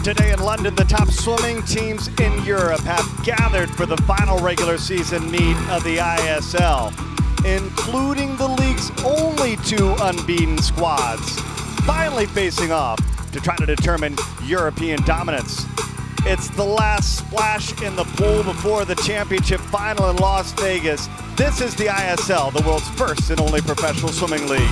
Today in London, the top swimming teams in Europe have gathered for the final regular season meet of the ISL, including the league's only two unbeaten squads, finally facing off to try to determine European dominance. It's the last splash in the pool before the championship final in Las Vegas. This is the ISL, the world's first and only professional swimming league.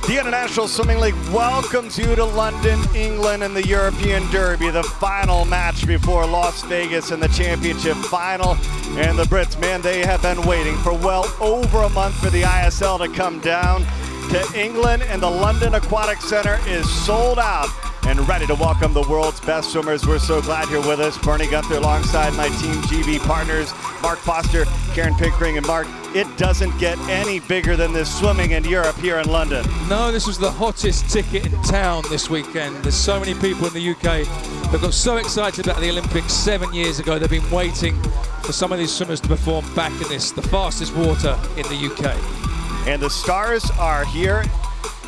The International Swimming League welcomes you to London, England, and the European Derby, the final match before Las Vegas in the championship final. And the Brits, man, they have been waiting for well over a month for the ISL to come down to England, and the London Aquatics Centre is sold out and ready to welcome the world's best swimmers. We're so glad you're with us. Bernie Gunther alongside my Team GB partners, Mark Foster, Karen Pickering, and Mark. It doesn't get any bigger than this swimming in Europe here in London. No, this was the hottest ticket in town this weekend. There's so many people in the UK that got so excited about the Olympics 7 years ago. They've been waiting for some of these swimmers to perform back in this, the fastest water in the UK. And the stars are here,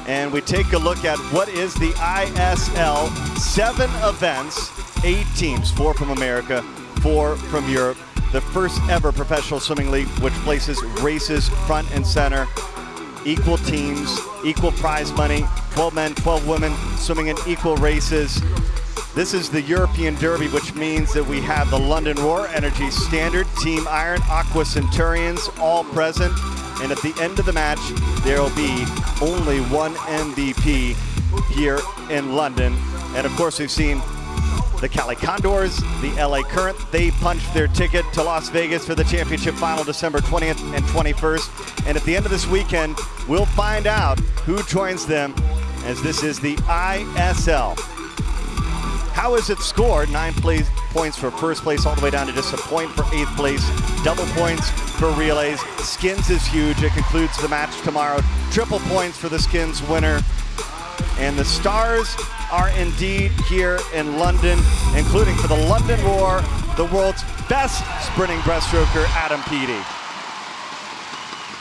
and we take a look at what is the ISL. 7 events, 8 teams, 4 from America, 4 from Europe. The first ever professional swimming league which places races front and center, equal teams, equal prize money, 12 men, 12 women swimming in equal races. This is the European Derby, which means that we have the London Roar, Energy Standard, Team Iron, Aqua Centurions all present. And at the end of the match, there will be only one MVP here in London. And of course, we've seen the Cali Condors, the LA Current. They punched their ticket to Las Vegas for the championship final December 20th and 21st. And at the end of this weekend, we'll find out who joins them, as this is the ISL. How is it scored? 9 points for first place, all the way down to just a point for 8th place. Double points for relays. Skins is huge. It concludes the match tomorrow. Triple points for the skins winner. And the stars are indeed here in London, including for the London Roar, the world's best sprinting breaststroker, Pedi.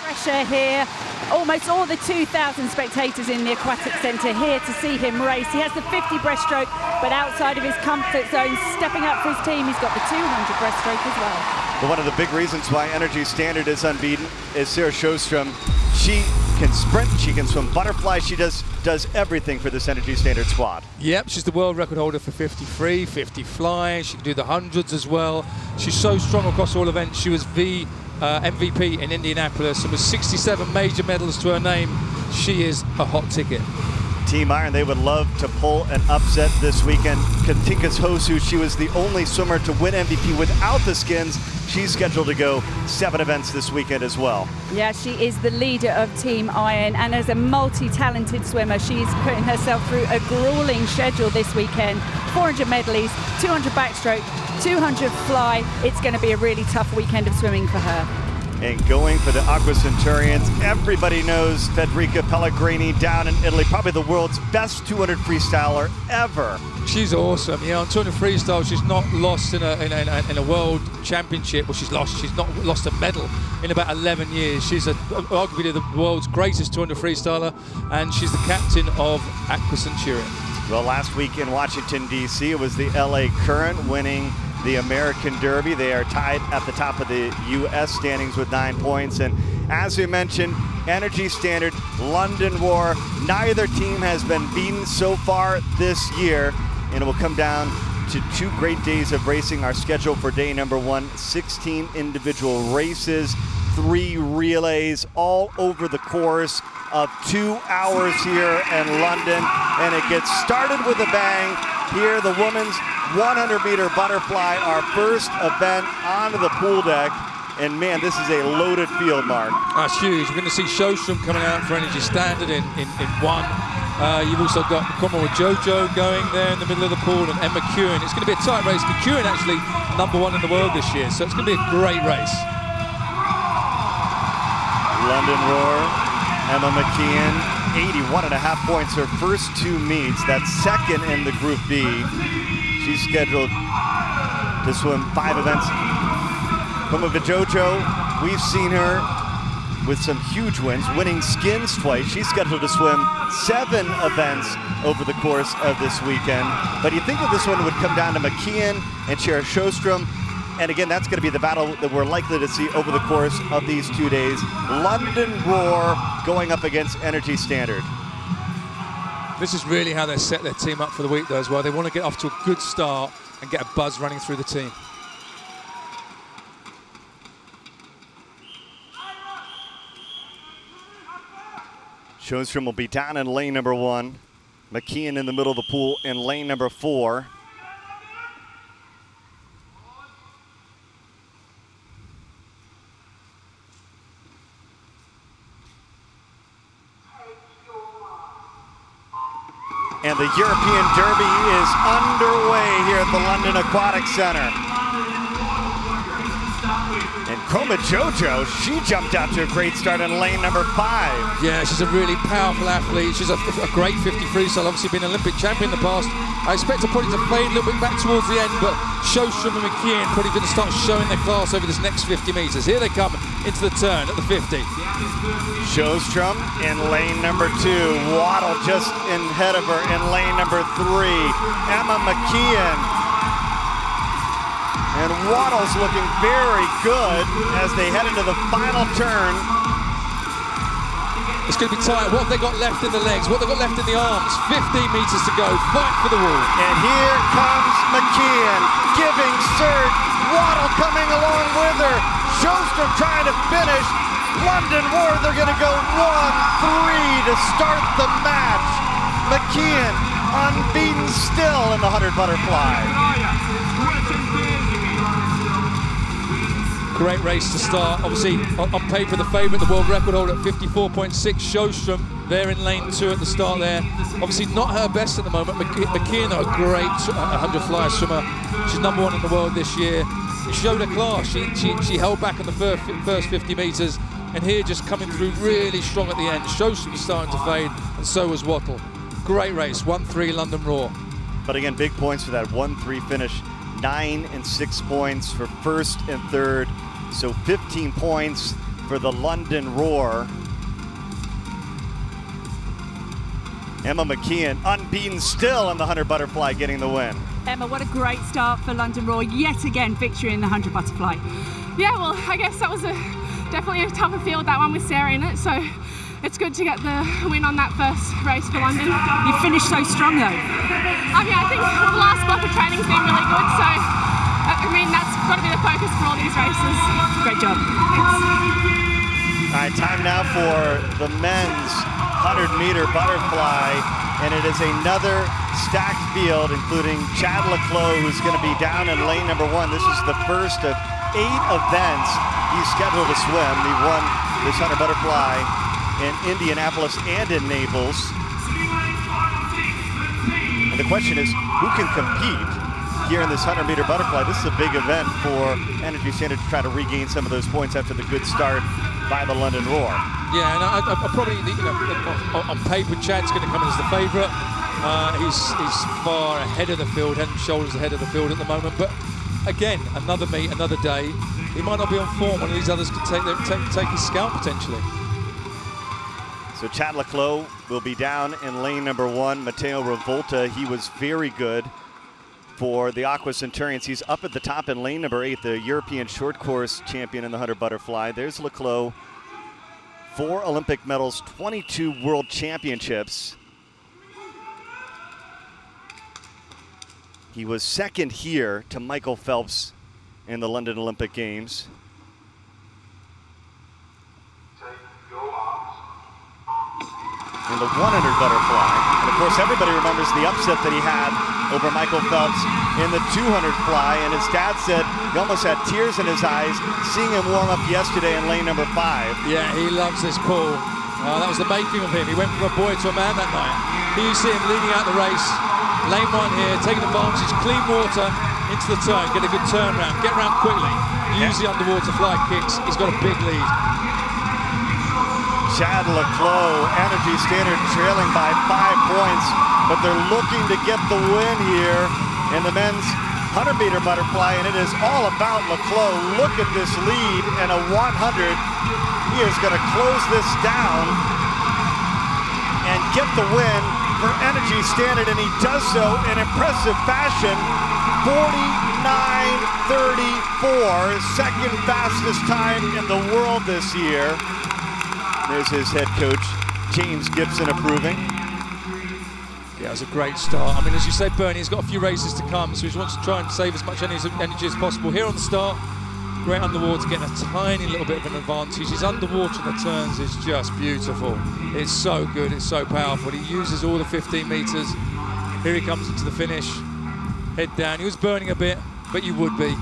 Pressure here. Almost all the 2,000 spectators in the Aquatics Centre here to see him race. He has the 50 breaststroke, but outside of his comfort zone, stepping up for his team, he's got the 200 breaststroke as well. But one of the big reasons why Energy Standard is unbeaten is Sarah Sjostrom. She can sprint, she can swim butterfly, she does everything for this Energy Standard squad. Yep, she's the world record holder for 50 free, 50 fly. She can do the hundreds as well. She's so strong across all events. She was the MVP in Indianapolis and with 67 major medals to her name. She is a hot ticket. Team Iron, they would love to pull an upset this weekend. Katinka's Hosu, she was the only swimmer to win MVP without the skins. She's scheduled to go 7 events this weekend as well. Yeah, she is the leader of Team Iron, and as a multi-talented swimmer, she's putting herself through a grueling schedule this weekend. 400 medleys, 200 backstroke, 200 fly. It's going to be a really tough weekend of swimming for her. And going for the Aqua Centurions, everybody knows Federica Pellegrini down in Italy, probably the world's best 200 freestyler ever. She's awesome. Yeah, on 200 freestyle, she's not lost in a world championship. Well, she's not lost a medal in about 11 years. She's arguably the world's greatest 200 freestyler, and she's the captain of Aqua Centurion. Well, last week in Washington, D.C., it was the LA Current winning the American Derby. They are tied at the top of the U.S. standings with 9 points. And as we mentioned, Energy Standard, London Roar, neither team has been beaten so far this year. And it will come down to 2 great days of racing. Our schedule for day number 1, 16 individual races, 3 relays, all over the course of 2 hours here in London. And it gets started with a bang. Here, the women's 100-meter butterfly, our first event onto the pool deck. And man, this is a loaded field, Mark. That's huge. We're going to see Sjostrom coming out for Energy Standard in 1. You've also got Como with Jojo going there in the middle of the pool, and Mckee. It's going to be a tight race. Mckee actually #1 in the world this year, so it's going to be a great race. London Roar Emma Mckee, 81.5 points her first 2 meets. That's second in the Group B. She's scheduled to swim 5 events. From a Jojo, we've seen her with some huge wins, winning skins twice. She's scheduled to swim 7 events over the course of this weekend. But you think that this one would come down to Mckee and Cher Sjostrom. And again, that's going to be the battle that we're likely to see over the course of these 2 days. London Roar going up against Energy Standard. This is really how they set their team up for the week, though, as well. They want to get off to a good start and get a buzz running through the team. Sjostrom will be down in lane number 1. Mckee in the middle of the pool in lane number 4. And the European Derby is underway here at the London Aquatics Centre. And Chroma Jojo, she jumped out to a great start in lane number 5. Yeah, she's a really powerful athlete. She's a great 50 freestyle, obviously been an Olympic champion in the past. I expect her probably to fade a little bit back towards the end, but Sjostrom and Mckee probably going to start showing their class over this next 50 meters. Here they come into the turn at the 50. Sjostrom in lane number 2. Waddle just ahead of her in lane number 3. Emma Mckee. And Waddle's looking very good as they head into the final turn. It's going to be tight. What have they got left in the legs? What have they got left in the arms? 15 meters to go. Fight for the wall. And here comes Mckee giving surge. Waddle coming along with her. Sjostrom trying to finish. London Roar, they're going to go 1-3 to start the match. Mckee unbeaten still in the 100 butterfly. Great race to start. Obviously, on paper, the favourite, the world record holder at 54.6, Sjostrom, there in lane 2 at the start there. Obviously, not her best at the moment. Mckee, a great 100 flyer swimmer. She's number 1 in the world this year. She showed her class. She held back in the first 50 metres, and here just coming through really strong at the end. Sjostrom starting to fade, and so was Waddle. Great race, 1-3 London Roar. But again, big points for that 1-3 finish. 9 and 6 points for first and third. So 15 points for the London Roar. Emma Mckee, unbeaten still in the 100 butterfly, getting the win. Emma, what a great start for London Roar. Yet again, victory in the 100 butterfly. Yeah, well, I guess that was definitely a tougher field, that one with Sarah in it. So it's good to get the win on that first race for London. You finished so strong, though. Yeah, I think the last block of training's been really good. So, I mean, that's got to be the focus for all these races. Great job. All right, time now for the men's 100-meter butterfly, and it is another stacked field, including Chad Leclos, who's going to be down in lane number 1. This is the first of 8 events he's scheduled to swim. He won this 100 butterfly in Indianapolis and in Naples. And the question is, who can compete here in this 100-meter butterfly? This is a big event for Energy Standard to try to regain some of those points after the good start by the London Roar. Yeah, and I probably, on paper, Chad's going to come in as the favourite. He's far ahead of the field, head and shoulders ahead of the field at the moment. But again, another meet, another day. He might not be on form. One of these others could take his scalp potentially. So Chad Leclos will be down in lane number 1. Matteo Revolta, he was very good for the Aqua Centurions. He's up at the top in lane number 8, the European short course champion in the 100 butterfly. There's Leclos, 4 Olympic medals, 22 world championships. He was second here to Michael Phelps in the London Olympic Games. In the 100 butterfly. And of course, everybody remembers the upset that he had over Michael Phelps in the 200 fly. And his dad said he almost had tears in his eyes seeing him warm up yesterday in lane number 5. Yeah, he loves this pool. That was the making of him. He went from a boy to a man that night. Here you see him leading out the race. Lane 1 here, taking advantage, clean water into the turn, get a good turnaround, get around quickly, use the underwater fly kicks. He's got a big lead. Chad Leclos, Energy Standard trailing by 5 points, but they're looking to get the win here in the men's 100-meter butterfly, and it is all about Leclos. Look at this lead and a 100. He is going to close this down and get the win for Energy Standard, and he does so in impressive fashion. 49:34, second fastest time in the world this year. There's his head coach, James Gibson, approving. Yeah, it was a great start. I mean, as you say, Bernie, he's got a few races to come, so he wants to try and save as much energy as possible. Here on the start, great underwater, getting a tiny little bit of an advantage. His underwater in the turns is just beautiful. It's so good, it's so powerful. He uses all the 15 meters. Here he comes into the finish. Head down. He was burning a bit, but you would be.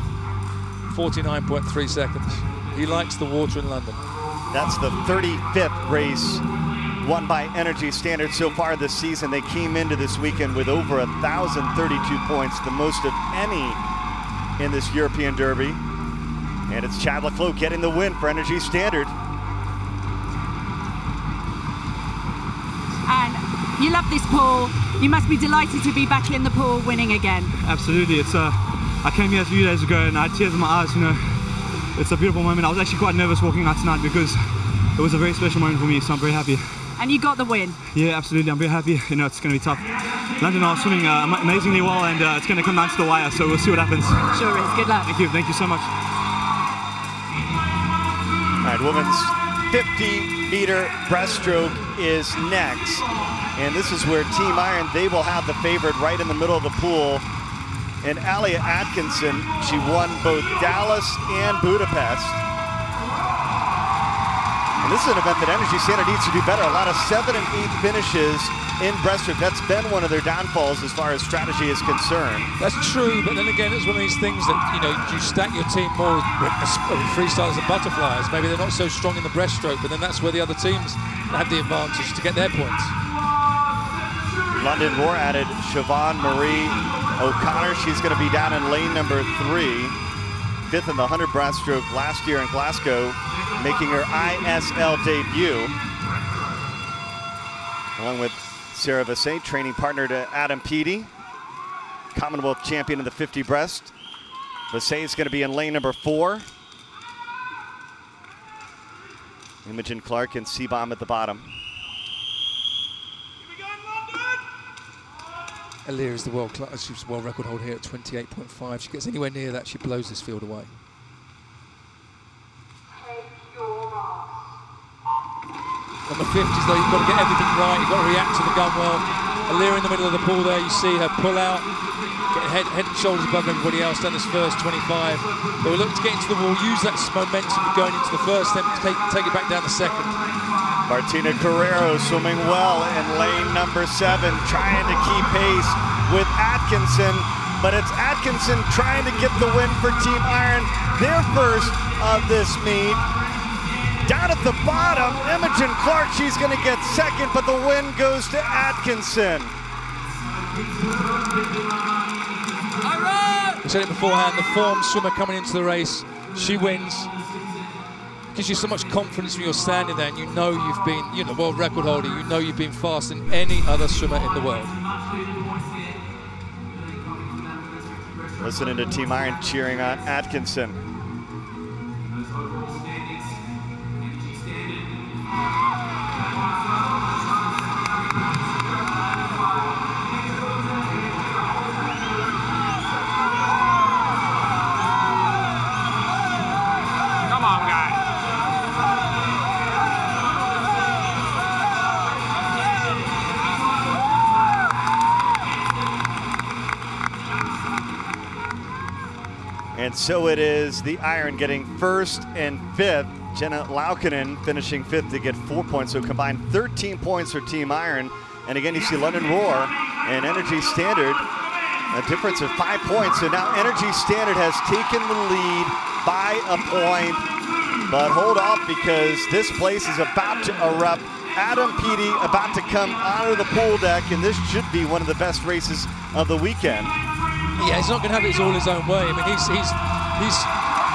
49.3 seconds. He likes the water in London. That's the 35th race won by Energy Standard so far this season. They came into this weekend with over 1,032 points, the most of any in this European Derby. And it's Chad Leclos getting the win for Energy Standard. And you love this pool. You must be delighted to be back in the pool winning again. Absolutely. It's I came here a few days ago and I had tears in my eyes, you know. It's a beautiful moment. I was actually quite nervous walking out tonight because it was a very special moment for me, so I'm very happy. And you got the win. Yeah, absolutely. I'm very happy. You know, it's going to be tough. London are swimming amazingly well, and it's going to come down to the wire, so we'll see what happens. Sure is. Good luck. Thank you. Thank you so much. All right, women's 50-meter breaststroke is next. And this is where Team Iron, they will have the favorite right in the middle of the pool. And Alia Atkinson, she won both Dallas and Budapest. And this is an event that Energy Standard needs to do better. A lot of 7th and 8th finishes in breaststroke. That's been one of their downfalls as far as strategy is concerned. That's true, but then again, it's one of these things that, you know, you stack your team more with freestylers and butterflies. Maybe they're not so strong in the breaststroke, but then that's where the other teams have the advantage to get their points. London Roar added Siobhan Marie O'Connor. She's going to be down in lane number 3. 5th in the 100 breaststroke last year in Glasgow, making her ISL debut. Along with Sarah Vassay, training partner to Adam Pedi, Commonwealth champion in the 50 breast. Vassay is going to be in lane number 4. Imogen Clark and Seabaum at the bottom. Alia is the world class. She's world record holder here at 28.5. If she gets anywhere near that, she blows this field away. On the 50s though, you've got to get everything right. You've got to react to the gun well. Alia in the middle of the pool there. You see her pull out, get head and shoulders above everybody else. Done this first 25. They will look to get into the wall, use that momentum going into the first, then take it back down the second. Martina Carrero swimming well in lane number 7, trying to keep pace with Atkinson, but it's Atkinson trying to get the win for Team Iron, their first of this meet. Down at the bottom, Imogen Clark, she's going to get second, but the win goes to Atkinson. I said it beforehand, the form swimmer coming into the race, she wins. Gives you so much confidence when you're standing there and you know you've been, you know, world record holder, you know you've been faster than any other swimmer in the world. Listening to Team Iron cheering on Atkinson. Come on, guys. And so it is the Iron getting 1st and 5th. Jenna Laukkanen finishing 5th to get 4 points, so combined 13 points for Team Iron. And again, you see London Roar and Energy Standard, a difference of 5 points. So now Energy Standard has taken the lead by a point. But hold off, because this place is about to erupt. Adam Pedi about to come onto the pool deck, and this should be one of the best races of the weekend. Yeah, he's not going to have it all his own way. I mean, he's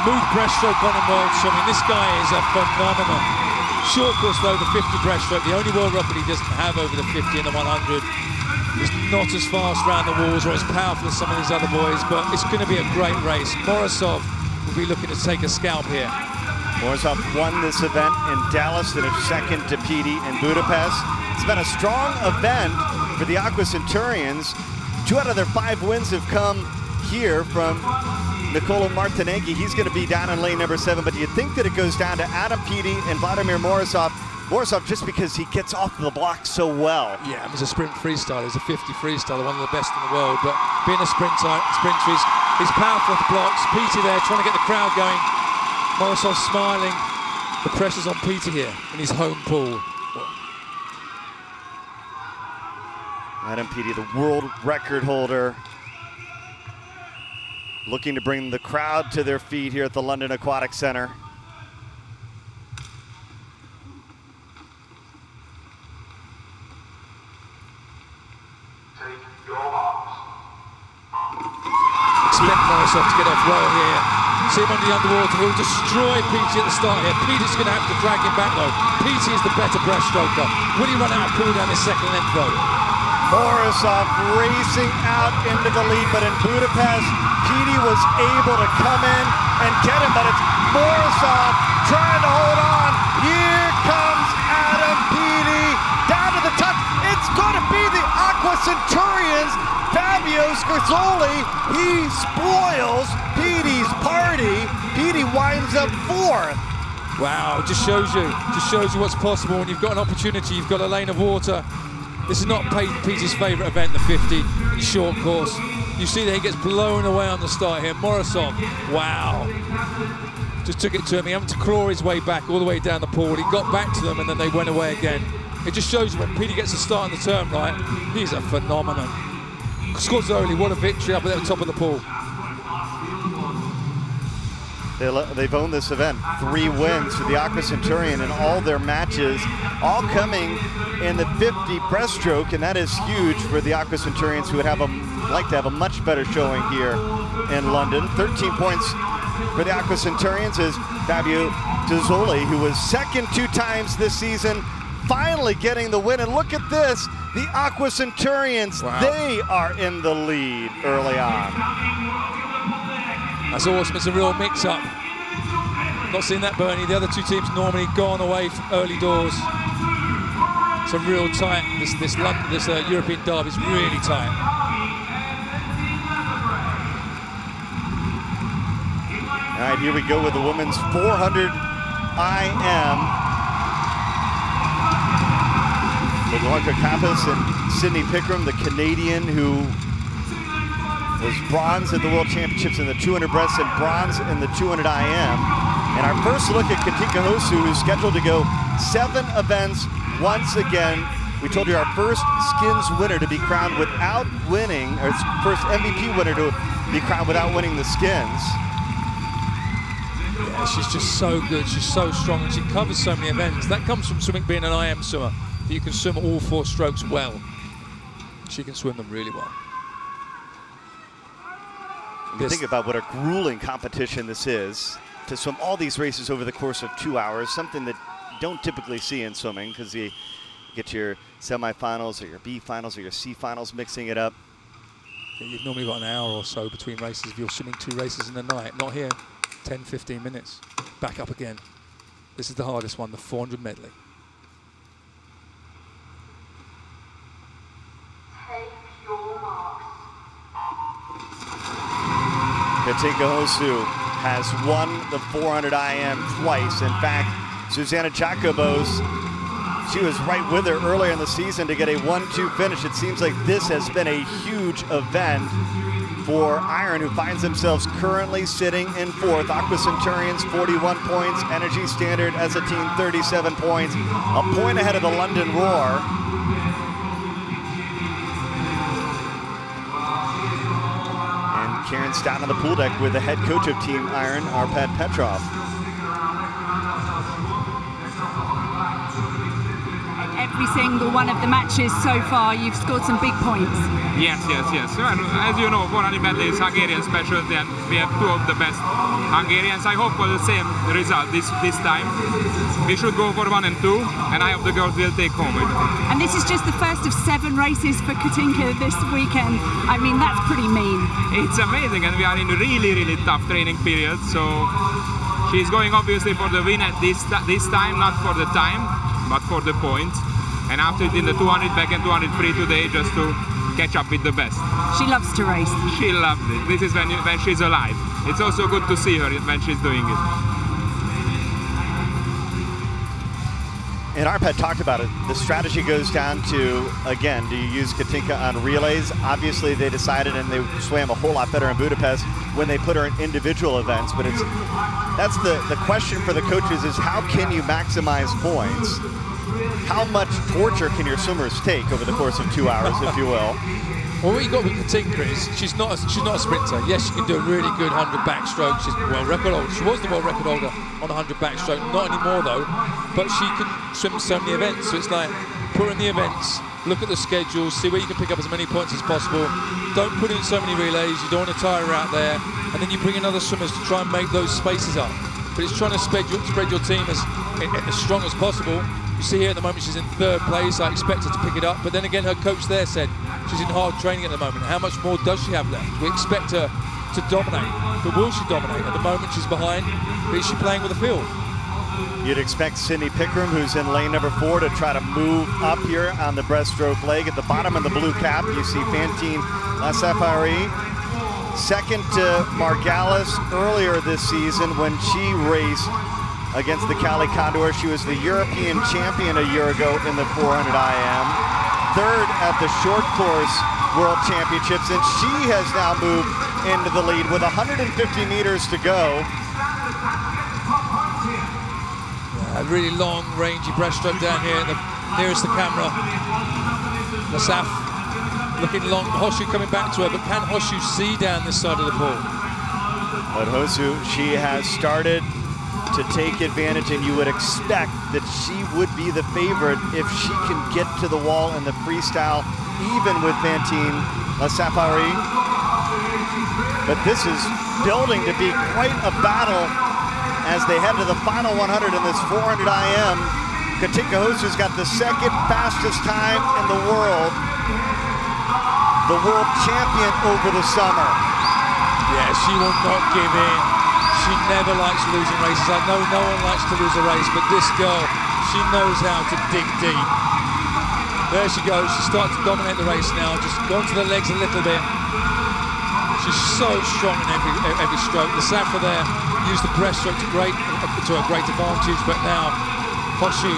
moved breaststroke on in world swimming. This guy is a phenomenon. Short course though, the 50 breaststroke, the only world record he doesn't have over the 50 and the 100. He's not as fast around the walls or as powerful as some of these other boys, but it's going to be a great race. Morozov will be looking to take a scalp here. Morozov won this event in Dallas, then a second to Pedi in Budapest. It's been a strong event for the Aqua Centurions. 2 out of their 5 wins have come here from Nicolo Martineghi. He's going to be down in lane number 7, but do you think that it goes down to Adam Pedi and Vladimir Morozov? Morozov just because he gets off the block so well. Yeah, he's a sprint freestyler. He's a 50 freestyler, one of the best in the world. But being a sprinter, he's powerful off the blocks. Pedi there trying to get the crowd going. Morozov smiling. The pressure's on Pedi here in his home pool. Adam Pedi, the world record holder, looking to bring the crowd to their feet here at the London Aquatics Centre. Expect Morozov to get off well here. See him on the underwater, he'll destroy Pedi at the start here. Pedi's going to have to drag him back though. Pedi is the better breaststroker. Will he run out of pull down his second length though? Morozov racing out into the lead, but in Budapest, Pedi was able to come in and get him, but it's Morozov trying to hold on. Here comes Adam Pedi down to the touch. It's going to be the Aqua Centurions. Fabio Scherzoli, he spoils Pedi's party. Pedi winds up 4th. Wow, it just shows you what's possible when you've got an opportunity, you've got a lane of water. This is not Pedi's favourite event, the 50, in short course. You see that he gets blown away on the start here. Morozov, wow. Just took it to him. He had to claw his way back all the way down the pool. He got back to them and then they went away again. It just shows you when Pedi gets a start on the turn right, he's a phenomenon. Scherzoli, what a victory up at the top of the pool. They've owned this event. 3 wins for the Aqua Centurion in all their matches, all coming in the 50 breaststroke, and that is huge for the Aqua Centurions, who would like to have a much better showing here in London. 13 points for the Aqua Centurions is Fabio Scherzoli, who was second 2 times this season, finally getting the win. And look at this, the Aqua Centurions, wow. They are in the lead early on. That's awesome, it's a real mix-up. Not seen that, Bernie. The other 2 teams normally gone away from early doors. It's a real tight, this European derby is really tight. All right, here we go with the women's 400 IM. Veronica Kappas and Sydney Pickram, the Canadian who was bronze at the World Championships in the 200 breast and bronze in the 200 IM. And our first look at Katinka Hosu, who's scheduled to go 7 events once again. We told you our first skins winner to be crowned without winning, or first MVP winner to be crowned without winning the skins. Yeah, she's just so good, she's so strong, and she covers so many events. That comes from swimming being an IM swimmer, that you can swim all 4 strokes well. She can swim them really well. You think about what a grueling competition this is, to swim all these races over the course of 2 hours, something that you don't typically see in swimming, because you get your semifinals or your B finals or your C finals mixing it up. Yeah, you've normally got an hour or so between races if you're swimming 2 races in the night. Not here, 10, 15 minutes. Back up again. This is the hardest one, the 400 medley. Katinka Hosu has won the 400 IM twice. In fact, Susanna Jacobos, she was right with her earlier in the season to get a 1-2 finish. It seems like this has been a huge event for Iron, who finds themselves currently sitting in 4th. Aqua Centurions 41 points, Energy Standard as a team 37 points, a point ahead of the London Roar. Karen's down on the pool deck with the head coach of Team Iron, Arpad Petrov. Every every single one of the matches so far. You've scored some big points. Yes. Well, as you know, 400 medley is Hungarian specialty, and we have two of the best Hungarians. I hope for the same result this time. We should go for 1 and 2, and I hope the girls will take home it. And this is just the first of 7 races for Katinka this weekend. I mean, that's pretty mean. It's amazing, and we are in a really tough training period, so she's going obviously for the win at this time, not for the time, but for the points. And after it in the 200 back and 200 free today, just to catch up with the best. She loves to race. She loves it. This is when she's alive. It's also good to see her when she's doing it. And Arpad talked about it. The strategy goes down to, again, do you use Katinka on relays? Obviously they decided, and they swam a whole lot better in Budapest when they put her in individual events, but that's the question for the coaches is how can you maximize points? How much torture can your swimmers take over the course of 2 hours, if you will? Well, what you got with Katinka is she's not a sprinter. Yes, she can do a really good 100 backstroke. She's the world record holder. She was the world record holder on 100 backstroke. Not anymore though. But she can swim so many events. So it's like put her in the events, look at the schedules, see where you can pick up as many points as possible. Don't put in so many relays. You don't want to tire her out there. And then you bring in other swimmers to try and make those spaces up. But it's trying to spread your team as strong as possible. You see here at the moment she's in 3rd place. I expect her to pick it up. But then again, her coach there said she's in hard training at the moment. How much more does she have left? We expect her to dominate. But will she dominate? At the moment she's behind. But is she playing with the field? You'd expect Sydney Pickram, who's in lane number 4, to try to move up here on the breaststroke leg. At the bottom of the blue cap, you see Fantine Lasafari. Second to Margalis earlier this season when she raced against the Cali Condor. She was the European champion a year ago in the 400 IM. 3rd at the short course World Championships, and she has now moved into the lead with 150 meters to go. A really long, rangy breaststroke down here, nearest the camera. Lasaf looking long. Hoshu coming back to her, but can Hoshu see down this side of the pool? But Hoshu, she has started to take advantage, and you would expect that she would be the favorite if she can get to the wall in the freestyle, even with Fantine Lasafari. But this is building to be quite a battle as they head to the final 100 in this 400 IM. Katinka Hoshu's got the 2nd fastest time in the world champion over the summer. Yeah, she will not give in. She never likes losing races. I know no one likes to lose a race, but this girl, she knows how to dig deep. There she goes. She starts to dominate the race now. Just gone to the legs a little bit. She's so strong in every stroke. The Safa there used the breaststroke to a great advantage, but now Hoshu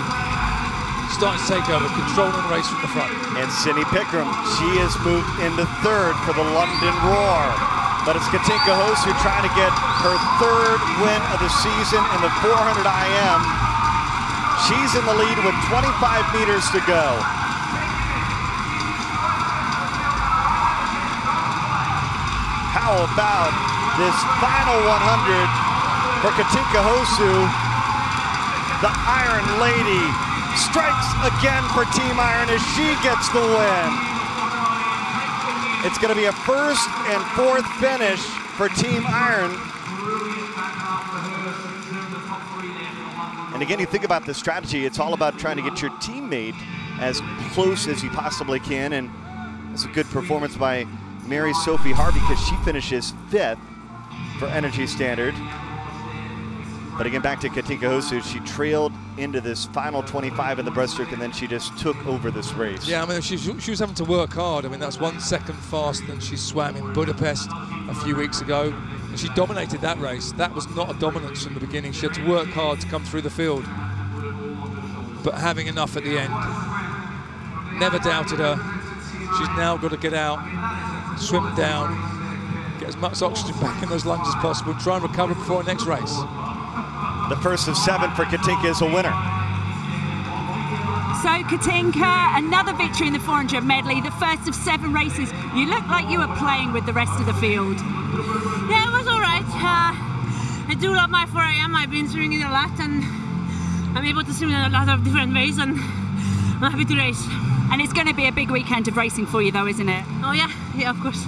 starting to take over, controlling the race from the front. And Sydney Pickram, she has moved into 3rd for the London Roar. But it's Katinka Hoshu trying to get her 3rd win of the season in the 400 IM. She's in the lead with 25 meters to go. How about this final 100 for Katinka Hoshu? The Iron Lady strikes again for Team Iron as she gets the win. It's going to be a 1st and 4th finish for Team Iron. And again, you think about the strategy, it's all about trying to get your teammate as close as you possibly can, and it's a good performance by Mary Sophie Harvey because she finishes 5th for Energy Standard. But again, back to Katinka Hoshu, she trailed into this final 25 in the breaststroke, and then she just took over this race. Yeah, I mean, she was having to work hard. I mean, that's 1 second faster than she swam in Budapest a few weeks ago, and she dominated that race. That was not a dominance from the beginning. She had to work hard to come through the field, but having enough at the end. Never doubted her. She's now got to get out, swim down, get as much oxygen back in those lungs as possible, try and recover before her next race. The 1st of 7 for Katinka is a winner. So Katinka, another victory in the 400 medley, the 1st of 7 races. You look like you were playing with the rest of the field. Yeah, it was all right. I do love my 4 AM. I've been swimming it a lot, and I'm able to swim in a lot of different ways. And I'm happy to race. And it's going to be a big weekend of racing for you though, isn't it? Oh yeah, yeah, of course.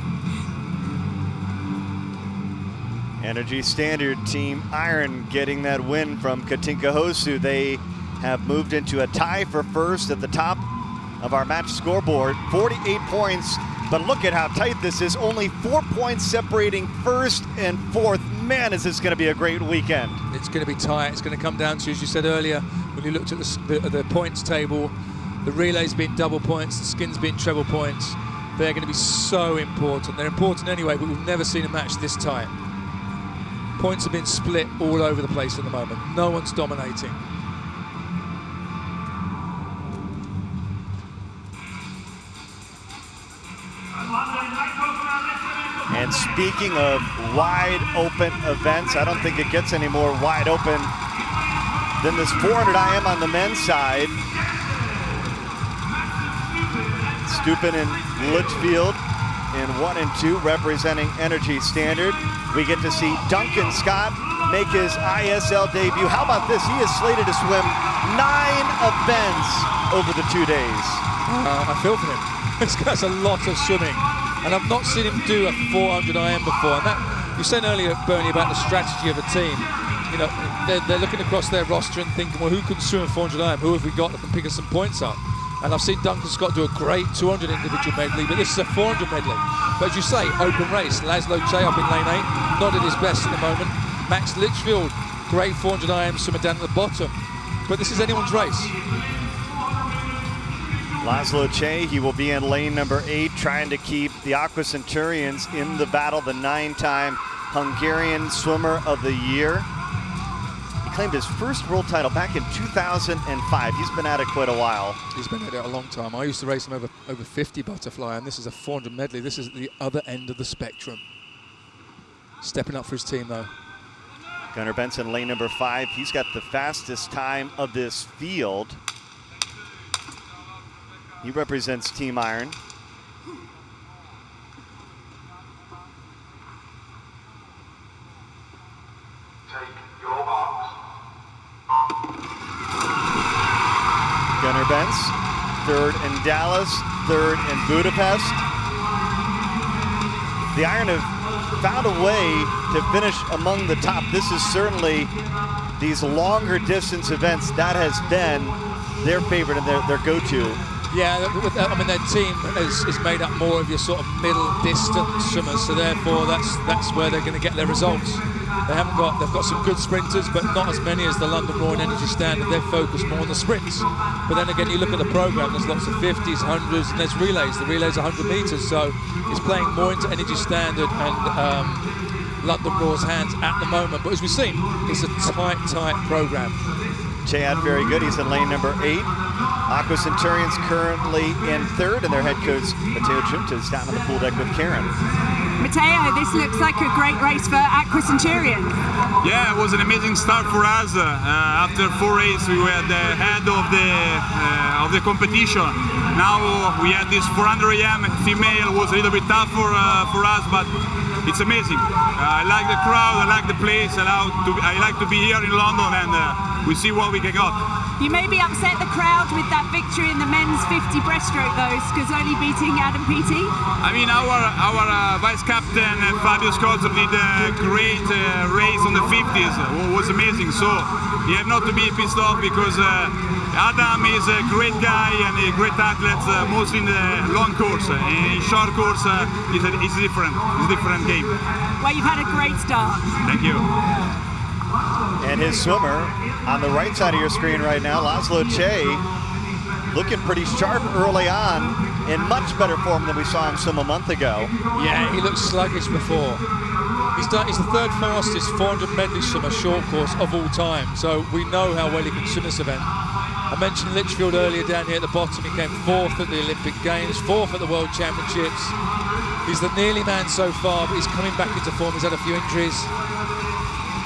Energy Standard Team Iron getting that win from Katinka Hosu. They have moved into a tie for first at the top of our match scoreboard, 48 points. But look at how tight this is, only 4 points separating first and fourth. Man, is this going to be a great weekend. It's going to be tight. It's going to come down to, as you said earlier, when you looked at the points table, the relays being double points, the skins being treble points. They're going to be so important. They're important anyway, but we've never seen a match this tight. Points have been split all over the place at the moment. No one's dominating. And speaking of wide open events, I don't think it gets any more wide open than this 400 IM on the men's side. Stupin and Litchfield in 1 and 2 representing Energy Standard. We get to see Duncan Scott make his ISL debut. How about this? He is slated to swim 9 events over the 2 days. I feel for him. That's a lot of swimming. And I've not seen him do a 400 IM before. And that, you said earlier, Bernie, about the strategy of a team. You know, they're looking across their roster and thinking, well, who can swim a 400 IM? Who have we got that can pick us some points up? And I've seen Duncan Scott do a great 200 individual medley, but this is a 400 medley. But as you say, open race. Laszlo Che up in lane 8, not at his best at the moment. Max Litchfield, great 400 IM swimmer down at the bottom. But this is anyone's race. Laszlo Che, he will be in lane number 8, trying to keep the Aqua Centurions in the battle, the 9-time Hungarian Swimmer of the Year. He claimed his first world title back in 2005. He's been at it quite a while. He's been at it a long time. I used to race him over 50 butterfly, and this is a 400 medley. This is the other end of the spectrum. Stepping up for his team, though. Gunnar Benson, lane number 5. He's got the fastest time of this field. He represents Team Iron. Gunnar Benz, 3rd in Dallas, 3rd in Budapest. The Iron have found a way to finish among the top. This is certainly, these longer distance events, that has been their favorite and their go-to. Yeah, I mean, their team is made up more of your sort of middle distance swimmers, so therefore that's where they're going to get their results. They've got some good sprinters, but not as many as the London Royal Energy Standard. They're focused more on the sprints. But then again, you look at the program, there's lots of 50s, 100s, and there's relays. The relays are 100 meters, so it's playing more into Energy Standard and London Royal's hands at the moment. But as we've seen, it's a tight program. Chad, very good. He's in lane number 8. Aqua Centurions currently in 3rd, and their head coach, Matteo Junta, is down on the pool deck with Karen. Matteo, this looks like a great race for Aqua Centurions. Yeah, it was an amazing start for us. After 4 races, we were the head of the competition. Now we had this 400 AM female, was a little bit tough for us, but it's amazing. I like the crowd, I like the place, I like to be here in London, and we see what we can get. You maybe upset the crowd with that victory in the men's 50 breaststroke, though, because only beating Adam Pedi. I mean, our vice captain Fabio Scozzo did a great race on the 50s. It was amazing. So you have not to be pissed off, because Adam is a great guy and a great athlete, mostly in the long course. In short course, it's a different game. Well, you've had a great start. Thank you. And his swimmer on the right side of your screen right now, Laszlo Che, looking pretty sharp early on, in much better form than we saw him swim a month ago. Yeah, he looked sluggish before. He's the 3rd fastest 400 medley swimmer short course of all time, so we know how well he can swim this event. I mentioned Litchfield earlier down here at the bottom. He came 4th at the Olympic Games, 4th at the World Championships. He's the nearly man so far, but he's coming back into form. He's had a few injuries.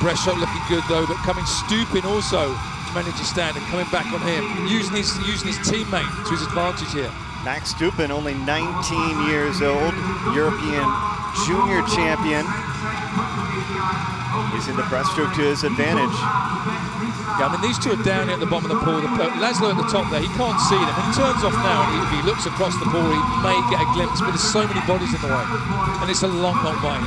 Breaststroke looking good though, but Stupin also from Energy Standard, coming back on him, using his teammate to his advantage here. Max Stupin, only 19 years old, European junior champion. Using the breaststroke to his advantage. Yeah, I mean, these two are down here at the bottom of the pool. Laszlo at the top there, he can't see them. When he turns off now, and if he looks across the pool, he may get a glimpse, but there's so many bodies in the way. And it's a long, long way.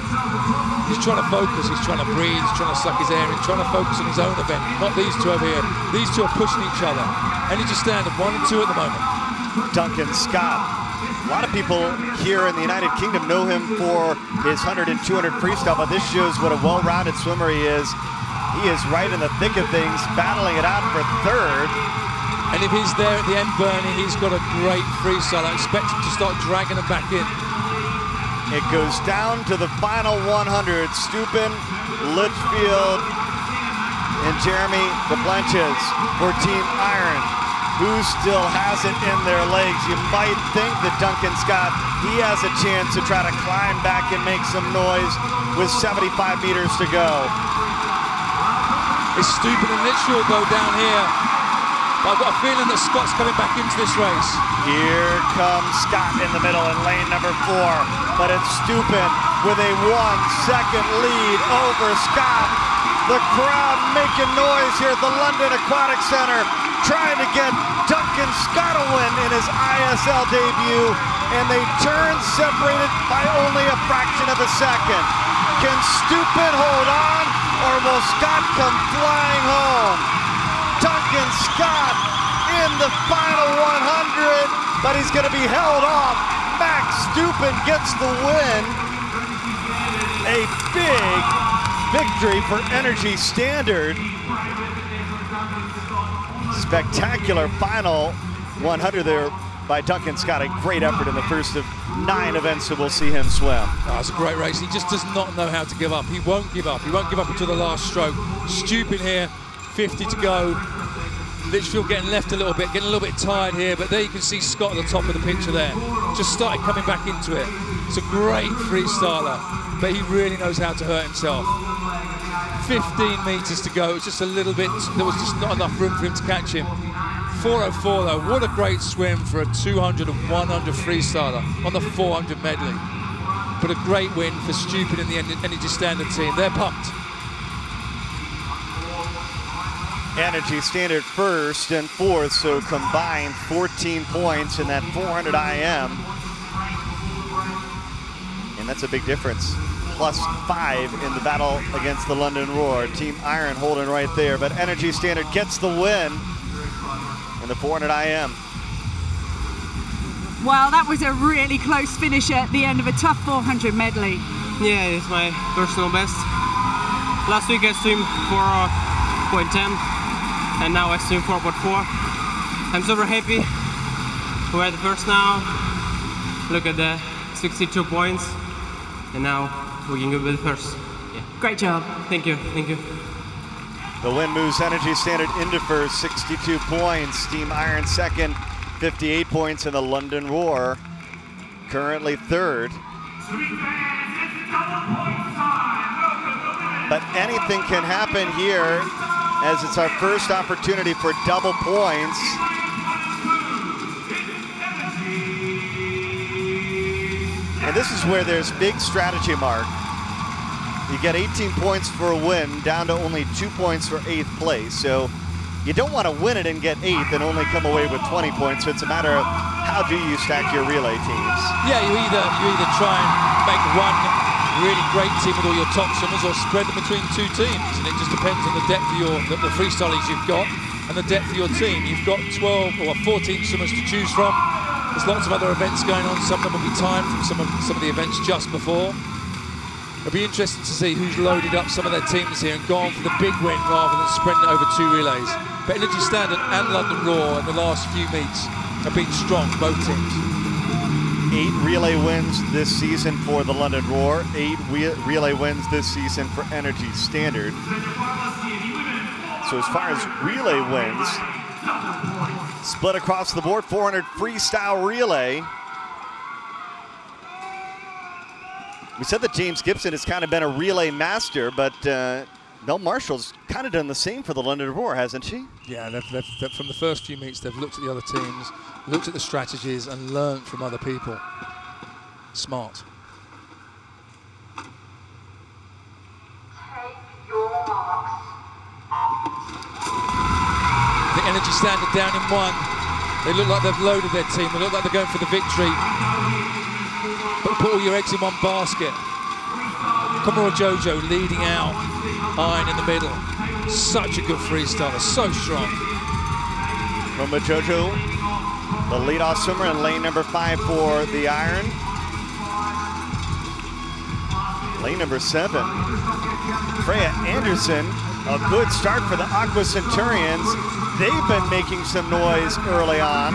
He's trying to focus, he's trying to breathe, he's trying to suck his air, he's trying to focus on his own event, not these two over here. These two are pushing each other. Energy standard 1 and 2 at the moment. Duncan Scott. A lot of people here in the United Kingdom know him for his 100 and 200 freestyle, but this shows what a well-rounded swimmer he is. He is right in the thick of things, battling it out for third. And if he's there at the end, Bernie, he's got a great freestyle. I expect him to start dragging him back in. It goes down to the final 100. Stupin, Litchfield, and Jeremy Duplantis for Team Iron. Who still has it in their legs? You might think that Duncan Scott, he has a chance to try to climb back and make some noise with 75 meters to go. It's Stupin and Litchfield go down here. But I've got a feeling that Scott's coming back into this race. Here comes Scott in the middle in lane number 4, but it's Stupin with a 1-second lead over Scott. The crowd making noise here at the London Aquatics Centre, trying to get Duncan Scott a win in his ISL debut, and they turn separated by only a fraction of a second. Can Stupin hold on, or will Scott come flying home? Duncan Scott in the final 100, but he's going to be held off. Max Stupin gets the win. A big victory for Energy Standard. Spectacular final 100 there by Duncan Scott. A great effort in the first of 9 events that we'll see him swim. Oh, it's a great race. He just does not know how to give up. He won't give up. He won't give up until the last stroke. Stupin here, 50 to go. Litchfield getting left a little bit, getting a little bit tired here, but there you can see Scott at the top of the picture there. Just started coming back into it. It's a great freestyler, but he really knows how to hurt himself. 15 meters to go. It's just a little bit, there was just not enough room for him to catch him. 4:04 though, what a great swim for a 200 and 100 freestyler on the 400 medley. But a great win for Stupin in the Energy Standard team. They're pumped. Energy Standard first and fourth, so combined 14 points in that 400 IM. And that's a big difference. +5 in the battle against the London Roar. Team Iron holding right there, but Energy Standard gets the win in the 400 IM. Well, that was a really close finish at the end of a tough 400 medley. Yeah, it's my personal best. Last week I swim 4.10 and now I swim 4.4. I'm super happy. We're at the first now. Look at the 62 points and now we can go with the first. Yeah. Great job. Thank you, thank you. The win moves Energy Standard into first, 62 points. Team Iron second, 58 points, in the London Roar currently third. But anything can happen here, as it's our first opportunity for double points. And this is where there's big strategy, Mark. You get 18 points for a win, down to only 2 points for 8th place. So you don't want to win it and get 8th and only come away with 20 points. So it's a matter of how do you stack your relay teams. Yeah, you either try and make one really great team with all your top swimmers, or spread them between 2 teams. And it just depends on the depth of the freestylers you've got and the depth of your team. You've got 12 or 14 swimmers to choose from. There's lots of other events going on. Some of them will be timed from some of the events just before. It'll be interesting to see who's loaded up some of their teams here and gone for the big win rather than spreading it over 2 relays. But Energy Standard and London Roar in the last few meets have been strong, both teams. 8 relay wins this season for the London Roar, 8 relay wins this season for Energy Standard. So as far as relay wins, split across the board, 400 freestyle relay. We said that James Gibson has kind of been a relay master, but Mel Marshall's kind of done the same for the London Roar, hasn't she? Yeah, they've, from the first few meets, they've looked at the other teams, looked at the strategies, and learned from other people. Smart. Energy Standard down in 1. They look like they've loaded their team. They look like they're going for the victory. But put all your eggs in one basket. Komoro Jojo leading out. Iron in the middle. Such a good freestyler, so strong. Komoro Jojo, the leadoff swimmer in lane number 5 for the Iron. Lane number 7, Freya Anderson, a good start for the Aqua Centurions. They've been making some noise early on.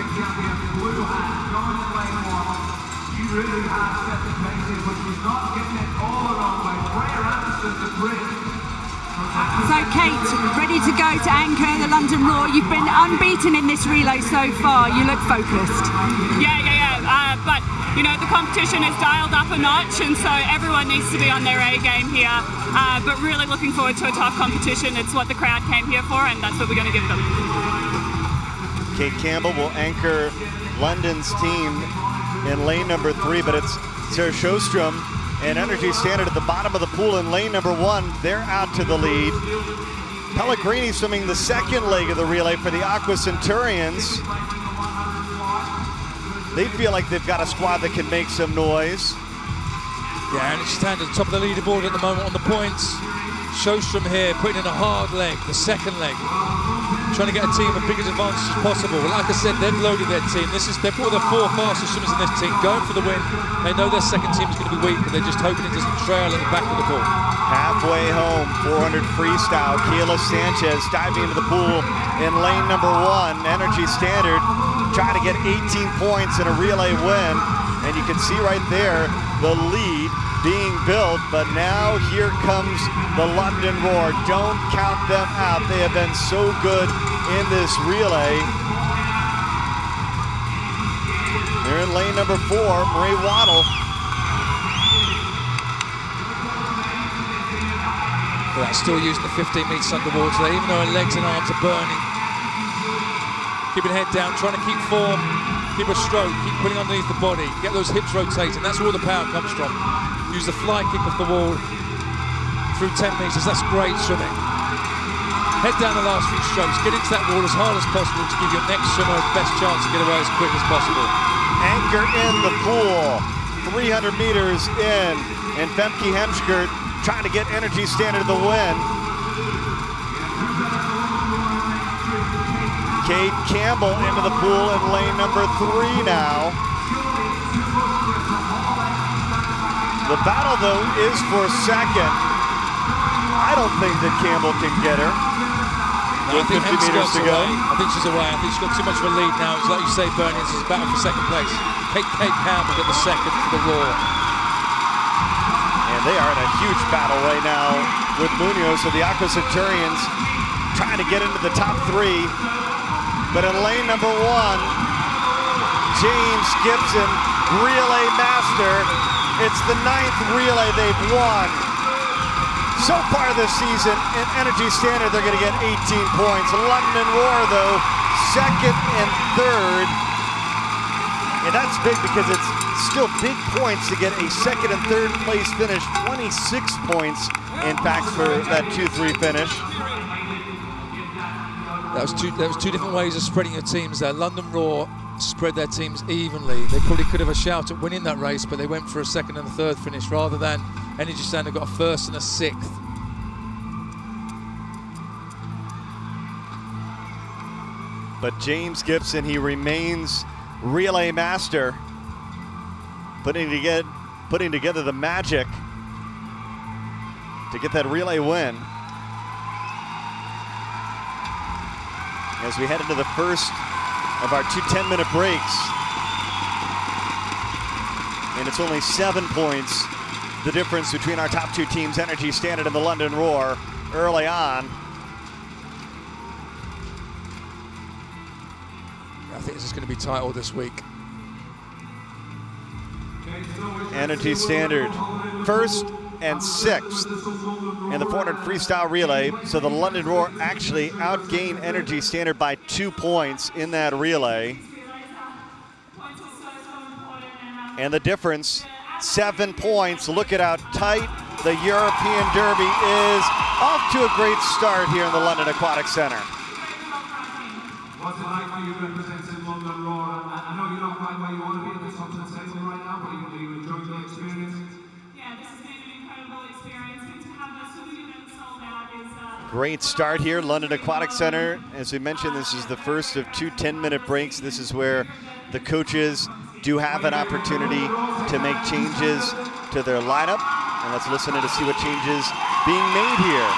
So Kate, ready to go to anchor the London Roar. You've been unbeaten in this relay so far. You look focused. Yeah. But you know, the competition is dialed up a notch, and so everyone needs to be on their A game here. But really looking forward to a tough competition. It's what the crowd came here for, and that's what we're going to give them. Kate Campbell will anchor London's team in lane number 3, but it's Sarah Sjostrom and Energy Standard at the bottom of the pool in lane number 1. They're out to the lead. Pellegrini swimming the second leg of the relay for the Aqua Centurions. They feel like they've got a squad that can make some noise. Yeah, Energy Standard at the top of the leaderboard at the moment on the points. Sjostrom here putting in a hard leg, the second leg. Trying to get a team as big as advantage as possible. Like I said, they've loaded their team. They've put the 4 fastest swimmers in this team going for the win. They know their second team is going to be weak, but they're just hoping it doesn't trail at the back of the pool. Halfway home, 400 freestyle. Kayla Sanchez diving into the pool in lane number 1. Energy Standard trying to get 18 points in a relay win. And you can see right there the lead being built, but now here comes the London Roar. Don't count them out. They have been so good in this relay. They're in lane number 4, Marie Waddle. But still using the 15 meters underwater there, even though her legs and arms are burning. Keeping her head down, trying to keep form, keep a stroke, keep putting underneath the body, get those hips rotating. That's where all the power comes from. Use the fly kick off the wall through 10 meters. That's great swimming. Head down the last few strokes, get into that wall as hard as possible to give your next swimmer the best chance to get away as quick as possible. Anchor in the pool, 300 meters in, and Femke Hemskirt trying to get Energy Standard the win. Kate Campbell into the pool in lane number 3 now. The battle, though, is for second. I don't think that Campbell can get her. No, with 50 meters to go. I think she's away. I think she's got too much of a lead now. It's like you say, Bernie, it's a battle for second place. Kate Campbell got the second for the Roar. And they are in a huge battle right now with Munoz. So the Aqua Centurions trying to get into the top 3. But in lane number 1, James Gibson, relay master. It's the 9th relay they've won. So far this season, in Energy Standard, they're going to get 18 points. London Roar, though, 2nd and 3rd. And that's big because it's still big points to get a 2nd and 3rd place finish. 26 points, in fact, for that 2-3 finish. That was two different ways of spreading your teams there. London Roar spread their teams evenly. They probably could have a shout at winning that race, but they went for a 2nd and a 3rd finish rather than Energy Standard got a 1st and a 6th. But James Gibson, he remains relay master, putting together the magic to get that relay win. As we head into the first of our 2 10-minute breaks. And it's only 7 points, the difference between our top 2 teams, Energy Standard and the London Roar, early on. I think this is going to be tight all this week. Energy Standard, 1st and 6th in the 400 freestyle relay. So the London Roar actually outgained Energy Standard by 2 points in that relay. And the difference, 7 points. Look at how tight the European Derby is. Off to a great start here in the London Aquatics Centre. everybody at the top of the table right now? Are you enjoying the experience? Yeah, this has been an incredible experience, and to have the swimming event sold out is Great start here, London Aquatics Centre. As we mentioned, this is the first of 2 10-minute breaks. This is where the coaches do have an opportunity to make changes to their lineup. And let's listen in to see what changes being made here.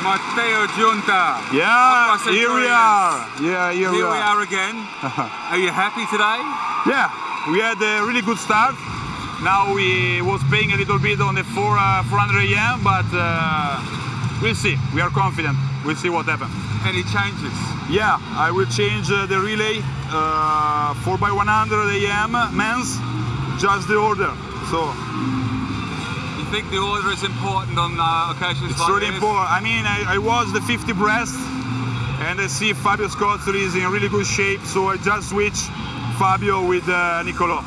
Matteo Giunta. Yeah, here we are. Yeah, here we are again. Are you happy today? Yeah, we had a really good start. Now we was playing a little bit on the 400 AM, but we'll see. We are confident. We'll see what happens. Any changes? Yeah, I will change the relay 4x100 AM men's, just the order. So. You think the order is important on occasions It's like really this? important. I mean, I was the 50 breast, and I see Fabio Scozzoli is in really good shape, so I just switched Fabio with Nicolò,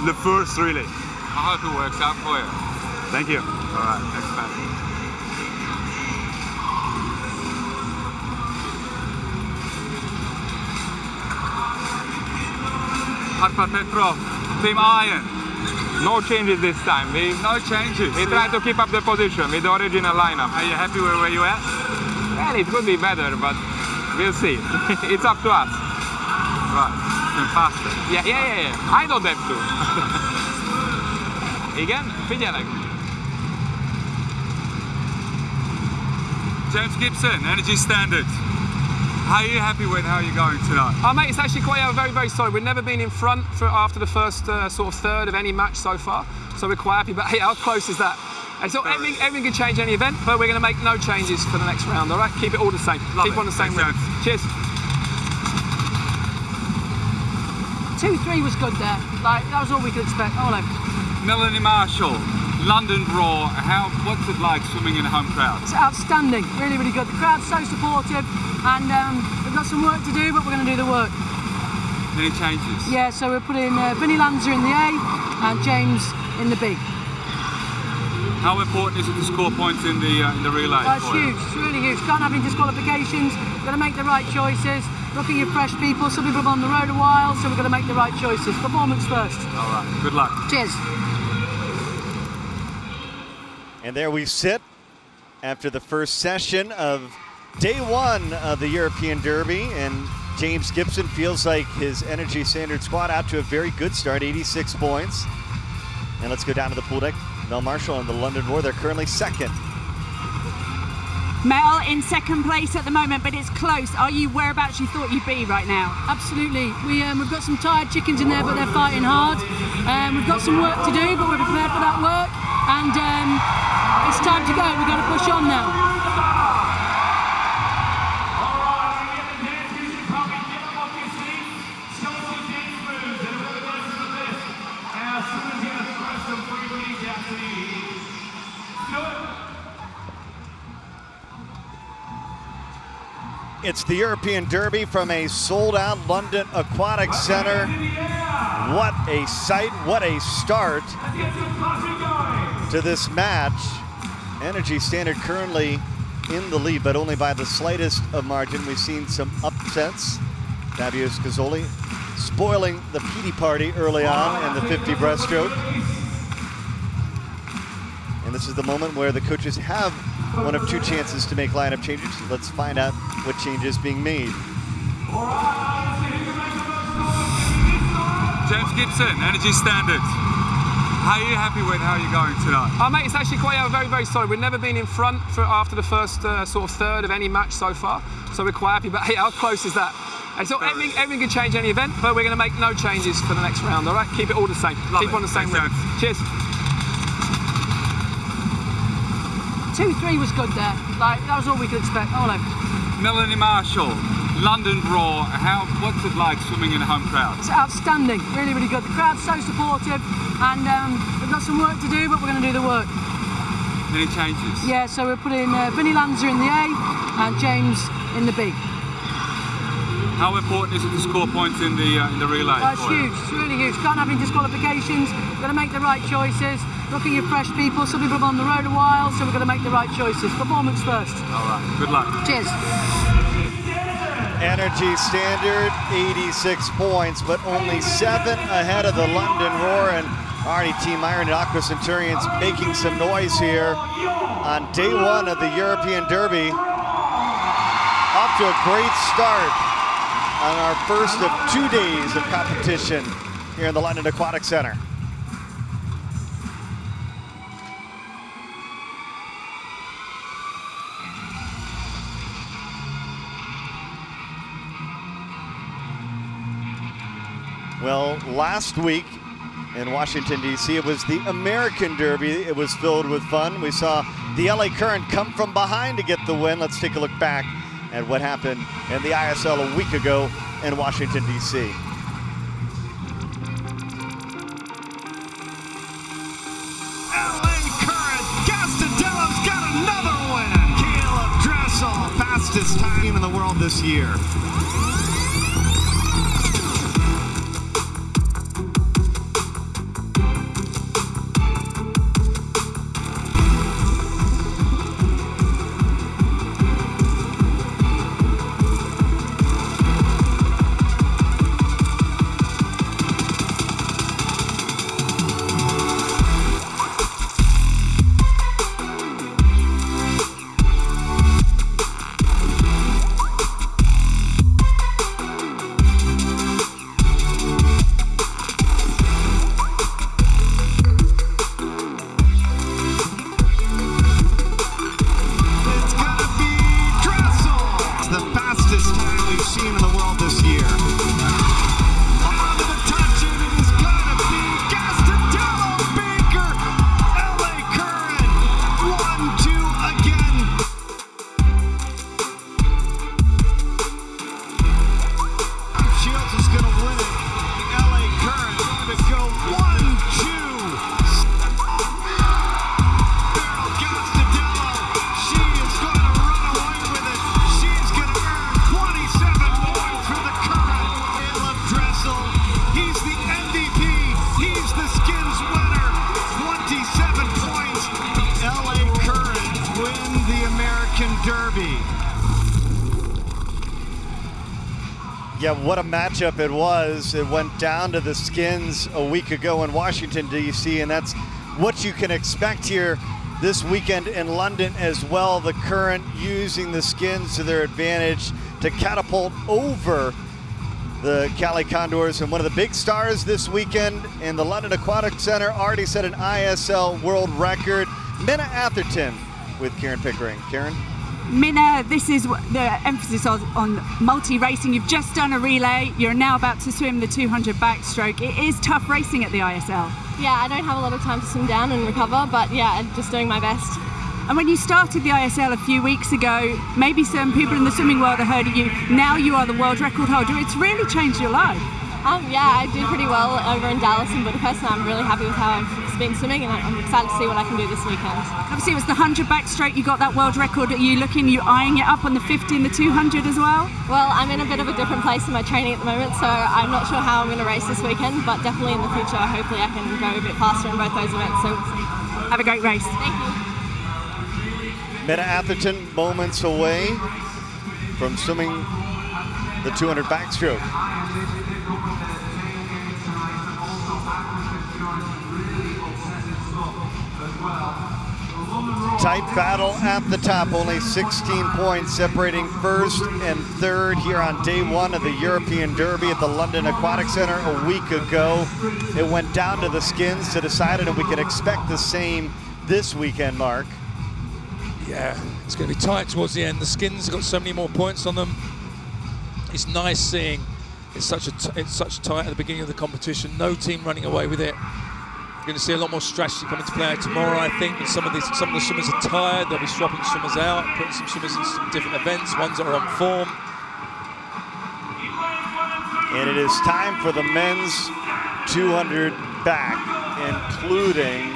the first relay. I hope it works out for you. Thank you. All right, thanks, man. Arpa Petrov, Team Iron. No changes this time. No changes. We try to keep up the position with the original lineup. Are you happy with where you at? Well, it could be better, but we'll see. It's up to us. Right, been faster. Yeah. I don't have to. Igen, figyelek. James Gibson, Energy Standard. How are you happy with how you're going tonight? Oh mate, it's actually quite very, very solid. We've never been in front after the first sort of third of any match so far, so we're quite happy. But hey, how close is that? And so everything can change any event, but we're going to make no changes for the next round, all right? Keep it all the same. Keep on the same rhythm. Cheers. 2-3 was good there. Like, that was all we could expect. Oh, no. Melanie Marshall, London Raw. What's it like swimming in a home crowd? It's outstanding. Really, really good. The crowd's so supportive, and we've got some work to do, but we're going to do the work. Any changes? Yeah, so we're putting Vinny Lanza in the A and James in the B. How important is it to score points in the relay? It's huge. It's really huge. Can't have any disqualifications. We've got to make the right choices. Looking at fresh people. Some people have been on the road a while, so we've got to make the right choices. Performance first. All right. Good luck. Cheers. And there we sit after the first session of day one of the European Derby, and James Gibson feels like his Energy Standard squad out to a very good start, 86 points. And let's go down to the pool deck. Mel Marshall and the London Roar, they're currently second. Mel in second place at the moment, but it's close. Are you whereabouts you thought you'd be right now? Absolutely. We've got some tired chickens in there, but they're fighting hard. We've got some work to do, but we're prepared for that work. And it's time to go. We've got to push on now. It's the European Derby from a sold-out London Aquatics Centre. What a sight, what a start to this match. Energy Standard currently in the lead, but only by the slightest of margin. We've seen some upsets. Fabio Scozzoli spoiling the Pedi party early on in the 50 breaststroke. And this is the moment where the coaches have one of two chances to make lineup changes. Let's find out what change is being made. James Gibson, Energy Standard. How are you happy with how you're going tonight? Oh mate, it's actually quite very, very solid. We've never been in front after the first sort of third of any match so far, so we're quite happy. But hey, how close is that? And so everything can change any event, but we're going to make no changes for the next round, all right? Keep it all the same. Keep on the same rhythm. Cheers. 2-3 was good there. Like, that was all we could expect. Oh, no. Melanie Marshall, London Raw. What's it like swimming in a home crowd? It's outstanding. Really, really good. The crowd's so supportive, and we've got some work to do, but we're going to do the work. Any changes? Yeah, so we're putting Vinny Lanza in the A and James in the B. How important is it to score points in the relay? It's huge. It's really huge. Can't have any disqualifications. We've got to make the right choices. Looking at fresh people. Some people have been on the road a while, so we've got to make the right choices. Performance first. All right. Good luck. Cheers. Energy Standard, 86 points, but only 7 ahead of the London Roar, and already Team Iron and Aqua Centurions making some noise here on day 1 of the European Derby. Off to a great start on our first of 2 days of competition here in the London Aquatics Centre. Well, last week in Washington, D.C., it was the American Derby. It was filled with fun. We saw the LA Current come from behind to get the win. Let's take a look back at what happened in the ISL a week ago in Washington, D.C. LA Current, Gastadello's got another win. Kayla Vandemar, fastest time in the world this year. Yeah, what a matchup it was. It went down to the skins a week ago in Washington, D.C., and that's what you can expect here this weekend in London as well. The Current using the skins to their advantage to catapult over the Cali Condors, and one of the big stars this weekend in the London Aquatics Centre already set an ISL world record. Minna Atherton with Karen Pickering. Karen? Minna, this is the emphasis on multi-racing. You've just done a relay. You're now about to swim the 200 backstroke. It is tough racing at the ISL. Yeah, I don't have a lot of time to swim down and recover, but yeah, I'm just doing my best. And when you started the ISL a few weeks ago, maybe some people in the swimming world have heard of you. Now you are the world record holder. It's really changed your life. Yeah, I did pretty well over in Dallas and Budapest, and I'm really happy with how I've been swimming, and I'm excited to see what I can do this weekend. Obviously, it was the 100 backstroke. You got that world record. Are you eyeing it up on the 50 and the 200 as well? Well, I'm in a bit of a different place in my training at the moment, so I'm not sure how I'm going to race this weekend, but definitely in the future, hopefully I can go a bit faster in both those events. So have a great race. Thank you. Minna Atherton moments away from swimming the 200 backstroke. Tight battle at the top, only 16 points separating first and third here on day 1 of the European Derby at the London Aquatics Centre a week ago. It went down to the skins to decide it, and we can expect the same this weekend, Mark. Yeah, it's going to be tight towards the end. The skins have got so many more points on them. It's nice seeing it's such tight at the beginning of the competition. No team running away with it. We're going to see a lot more strategy come into play tomorrow, I think. And some of the swimmers are tired. They'll be swapping swimmers out, putting some swimmers in some different events, ones that are on form. And it is time for the men's 200 back, including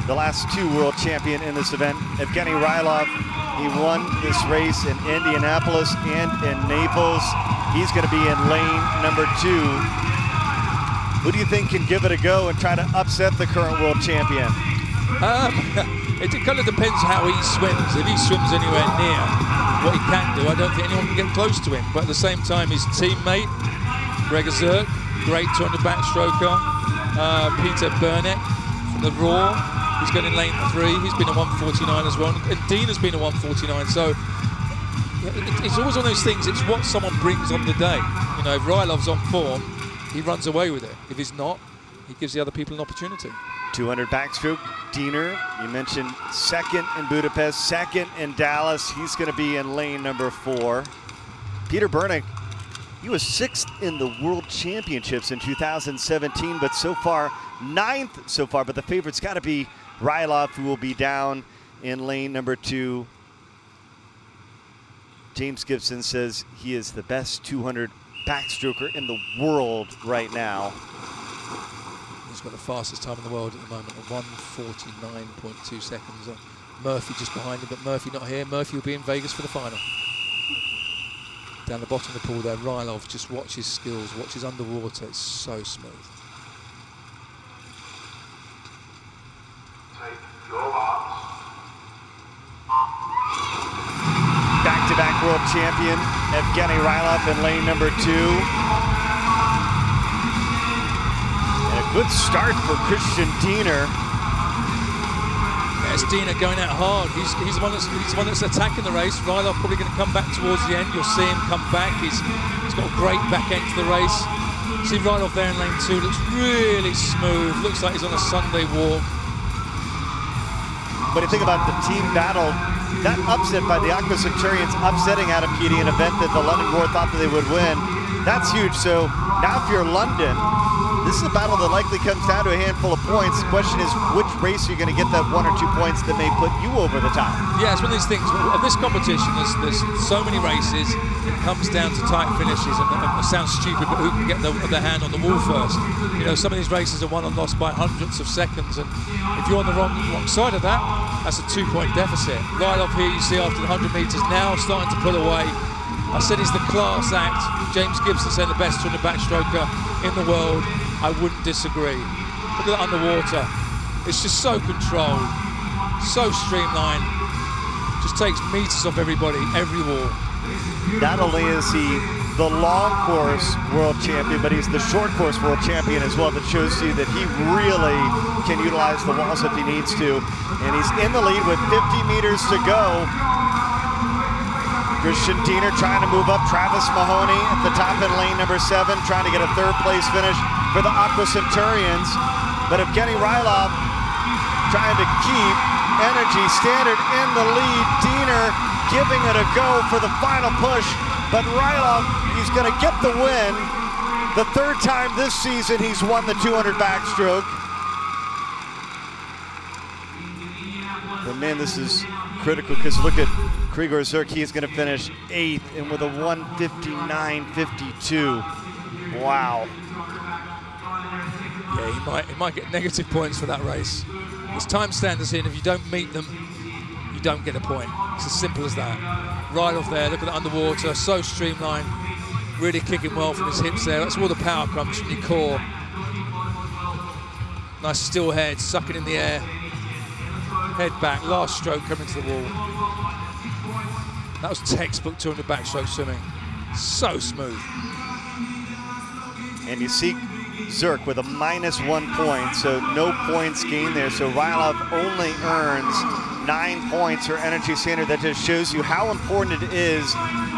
the last 2 world champion in this event, Evgeny Rylov. He won this race in Indianapolis and in Naples. He's going to be in lane number 2. Who do you think can give it a go and try to upset the current world champion? It kind of depends how he swims. If he swims anywhere near what he can do, I don't think anyone can get close to him. But at the same time, his teammate, Greg Zerk, great 200 backstroker. Peter Burnett from the Raw, he's going in lane 3. He's been a 149 as well. And Dean has been a 149. So it's always one of those things. It's what someone brings on the day. You know, if Rylov's on form, he runs away with it. If he's not, he gives the other people an opportunity. 200 backstroke, Diener, you mentioned second in Budapest, second in Dallas. He's going to be in lane number 4. Peter Burnett, he was 6th in the World Championships in 2017, but so far 9th so far. But the favorite's got to be Rylov, who will be down in lane number 2. James Gibson says he is the best 200 backstroker in the world right now. He's got the fastest time in the world at the moment at 1:49.2 seconds. Murphy just behind him, but Murphy not here. Murphy will be in Vegas for the final. Down the bottom of the pool there, Rylov, just watch his skills, watch his underwater, it's so smooth. Take your marks. Back-to-back world champion, Evgeny Rylov in lane number 2. Good start for Christian Diener. Yes, Diener going out hard. He's the one that's attacking the race. Rylov probably going to come back towards the end. You'll see him come back. He's got a great back end to the race. See Rylov there in lane 2. Looks really smooth. Looks like he's on a Sunday walk. When you think about the team battle, that upset by the Aqua Centurions upsetting Adam Pedi, an event that the London Roar thought that they would win, that's huge. So now if you're London, this is a battle that likely comes down to a handful of points. The question is, which race are you going to get that 1 or 2 points that may put you over the top? Yeah, it's one of these things. At this competition, there's so many races. It comes down to tight finishes, and it sounds stupid, but who can get their hand on the wall first? You know, some of these races are won and lost by hundredths of seconds, and if you're on the wrong side of that, that's a 2-point deficit. Right up here, you see after the 100 meters now starting to pull away. I said he's the class act. James Gibson said the best 200 backstroker in the world. I wouldn't disagree. Look at that underwater. It's just so controlled, so streamlined. Just takes meters off everybody, every wall. Not only is he the long course world champion, but he's the short course world champion as well. That shows you that he really can utilize the walls if he needs to. And he's in the lead with 50 meters to go. Christian Diener trying to move up. Travis Mahoney at the top in lane number 7, trying to get a 3rd place finish for the Aqua Centurions. But Evgeny Rylov trying to keep Energy Standard in the lead. Diener giving it a go for the final push. But Rylov, he's going to get the win. The 3rd time this season he's won the 200 backstroke. But man, this is critical because look at Grigor Zerk. He is going to finish 8th and with a 1:59.52. Wow. Yeah, he might get negative points for that race. There's time standards here, and if you don't meet them, you don't get a point. It's as simple as that. Right off there, look at the underwater, so streamlined, really kicking well from his hips there. That's where all the power comes from your core. Nice still head, sucking in the air. Head back, last stroke coming to the wall. That was textbook 200 backstroke swimming. So smooth. And you see Zerk with a -1 point, so no points gained there. So Rylov only earns 9 points for Energy Standard. That just shows you how important it is,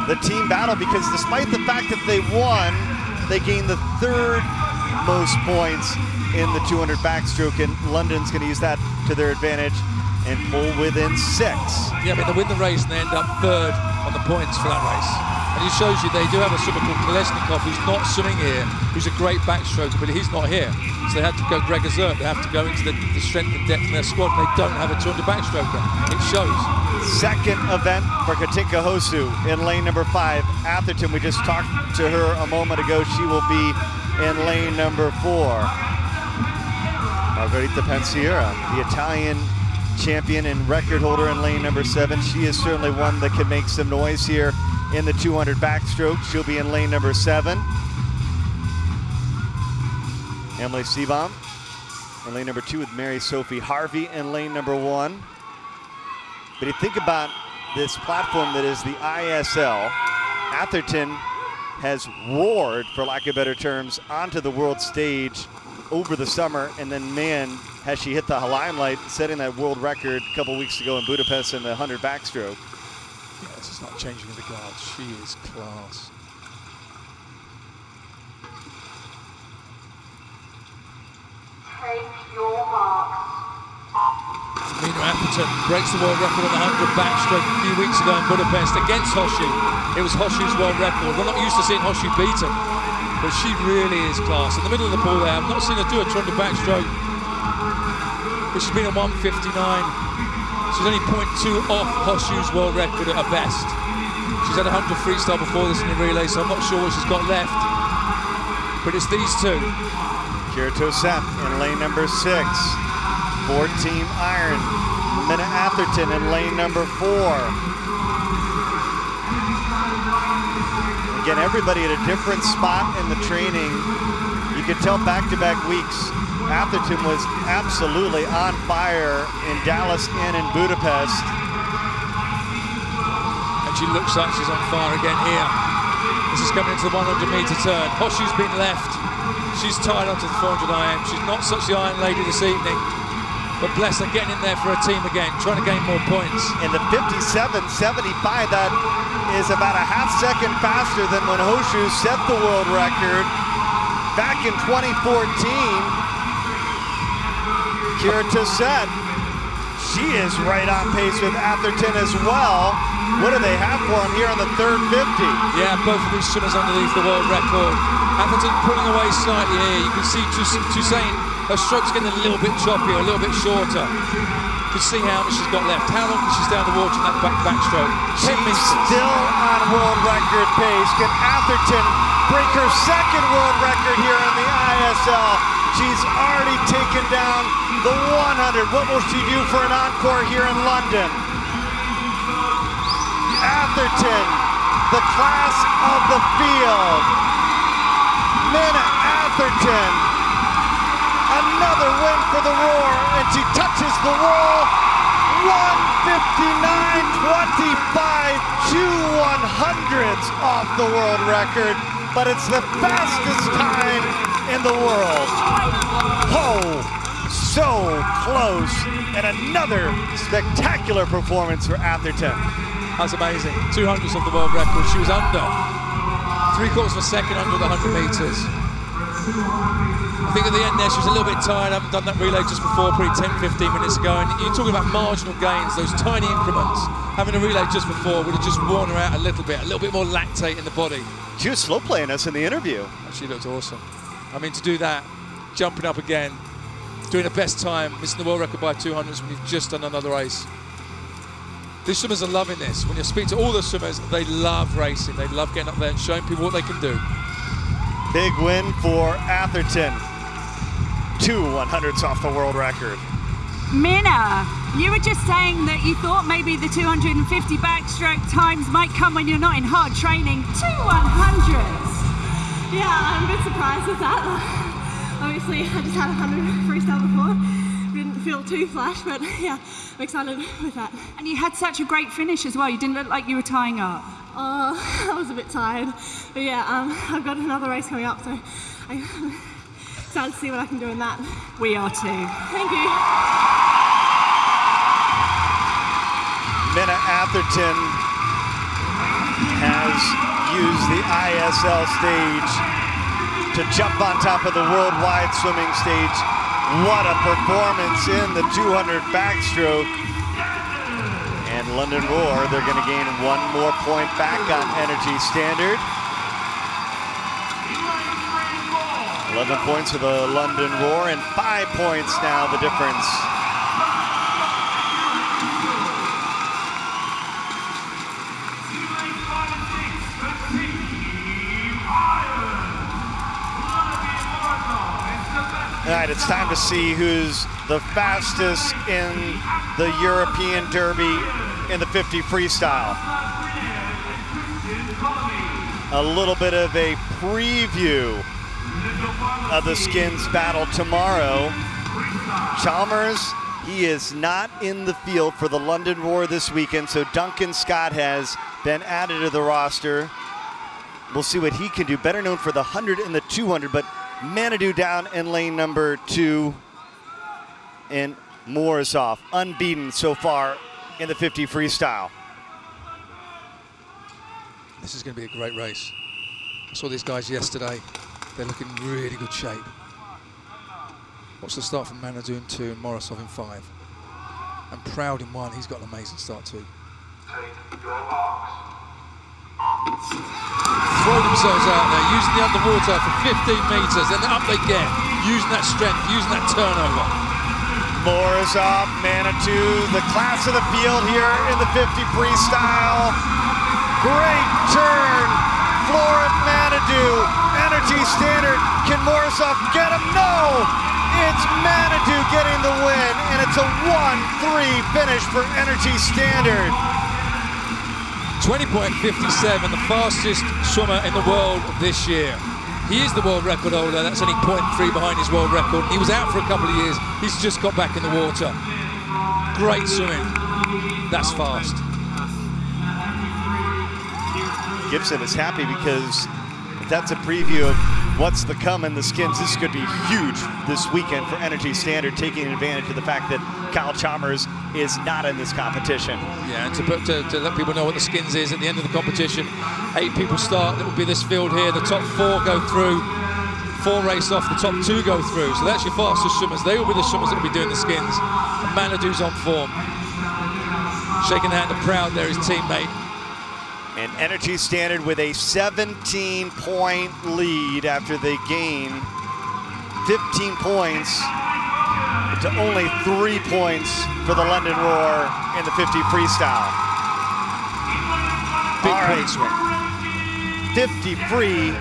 the team battle, because despite the fact that they won, they gained the 3rd most points in the 200 backstroke, and London's going to use that to their advantage and pull within 6. Yeah, I mean, they win the race and they end up 3rd on the points for that race. And it shows you they do have a swimmer called Kolesnikov who's not swimming here, who's a great backstroker, but he's not here. So they have to go Greg Zerk. They have to go into the strength and depth in their squad, and they don't have a 200 backstroker. It shows. 2nd event for Katinka Hosu in lane number 5. Atherton, we just talked to her a moment ago. She will be in lane number 4. Margherita Pensiera, the Italian champion and record holder in lane number 7. She is certainly one that can make some noise here in the 200 backstroke. She'll be in lane number 7. Emily Seabaum in lane number 2 with Mary Sophie Harvey in lane number 1. But you think about this platform that is the ISL. Atherton has roared, for lack of better terms, onto the world stage over the summer, and then, man, has she hit the limelight, setting that world record a couple weeks ago in Budapest in the 100 backstroke. Yeah, this is not changing in the guards. She is class. Take your marks. Atherton breaks the world record on the 100 backstroke a few weeks ago in Budapest against Hoshi. It was Hoshi's world record. We're not used to seeing Hoshi beaten, but she really is class. In the middle of the pool there, I've not seen her do a 200 backstroke, but she's been a 159. She's only 0.2 off Hoshi's world record at her best. She's had 100 freestyle before this in the relay, so I'm not sure what she's got left, but it's these two. Kira Tosett in lane number 6 for Team Iron. Minna Atherton in lane number 4. Again, everybody at a different spot in the training. You could tell back-to-back weeks, Atherton was absolutely on fire in Dallas and in Budapest. And she looks like she's on fire again here. This is coming into the 100-meter turn. Hoshi's been left. She's tied onto the 400 IM. She's not such the iron lady this evening. But bless her, getting in there for her team again, trying to gain more points. In the 57.75, that is about a half second faster than when Hoshu set the world record back in 2014. Kira Tosett, she is right on pace with Atherton as well. What do they have for him here on the third 50? Yeah, both of these swimmers underneath the world record. Atherton pulling away slightly here. You can see Toussaint, her stroke's getting a little bit choppier, a little bit shorter. You can see how much she's got left. How long can she stay on the water in that backstroke? 10 minutes. Still on world record pace. Can Atherton break her second world record here in the ISL? She's already taken down the 100. What will she do for an encore here in London? Atherton, the class of the field. Minna Atherton, another win for the Roar, and she touches the wall. 1:59.25, 2/100ths off the world record, but it's the fastest time in the world. Oh, so close, and another spectacular performance for Atherton. That's amazing. 200ths of the world record. She was under 3/4 of a second under the 100 meters. I think at the end there she was a little bit tired. I haven't done that relay just before, probably 10-15 minutes ago. And you're talking about marginal gains, those tiny increments. Having a relay just before would have just worn her out a little bit more lactate in the body. She was slow playing us in the interview. She looked awesome. I mean, to do that, jumping up again, doing the best time, missing the world record by 200s when you've just done another race. These swimmers are loving this. When you speak to all the swimmers, they love racing. They love getting up there and showing people what they can do. Big win for Atherton. 2/100ths off the world record. Minna, you were just saying that you thought maybe the 250 backstroke times might come when you're not in hard training. 2/100ths. Yeah, I'm a bit surprised with that. Obviously, I just had 100 freestyle before. Didn't feel too flash, but yeah, I'm excited with that. And you had such a great finish as well. You didn't look like you were tying up. I was a bit tired. But yeah, I've got another race coming up, so I'm excited to see what I can do in that. We are too. Thank you. Minna Atherton has used the ISL stage to jump on top of the worldwide swimming stage. What a performance in the 200 backstroke. And London Roar, they're going to gain 1 more point back on Energy Standard. 11 points for the London Roar and 5 points now the difference. All right, it's time to see who's the fastest in the European Derby in the 50 freestyle. A little bit of a preview of the skins battle tomorrow. Chalmers He is not in the field for the London Roar this weekend, so Duncan Scott has been added to the roster. We'll see what he can do. Better known for the 100 and the 200, but Manadou down in lane number 2. And Morozov unbeaten so far in the 50 freestyle. This is going to be a great race. I saw these guys yesterday. They're looking in really good shape. Watch the start from Manadou in 2 and Morozov in 5. And Proud in 1. He's got an amazing start too. Throw themselves out there, using the underwater for 15 meters, and then up they get, using that strength, using that turnover. Morozov, Manadou, the class of the field here in the 50 freestyle. Great turn, Florent Manadou, energy standard. Can Morozov get him? No! It's Manadou getting the win, and it's a 1-3 finish for energy standard. 20.57, the fastest swimmer in the world this year. He is the world record holder. That's only 0.3 behind his world record. He was out for a couple of years. He's just got back in the water. Great swimming. That's fast. Gibson is happy because that's a preview of what's to come in the skins. This could be huge this weekend for Energy Standard, taking advantage of the fact that Kyle Chalmers is not in this competition. Yeah, and to let people know what the skins is at the end of the competition. 8 people start. That will be this field here. The top 4 go through. 4 race off. The top 2 go through. So that's your fastest swimmers. They will be the swimmers that will be doing the skins. And Manadou's on form. Shaking the hand of Proud there, his teammate. And Energy Standard with a 17-point lead after they gain 15 points to only 3 points for the London Roar in the 50 freestyle. Big points win. 50 free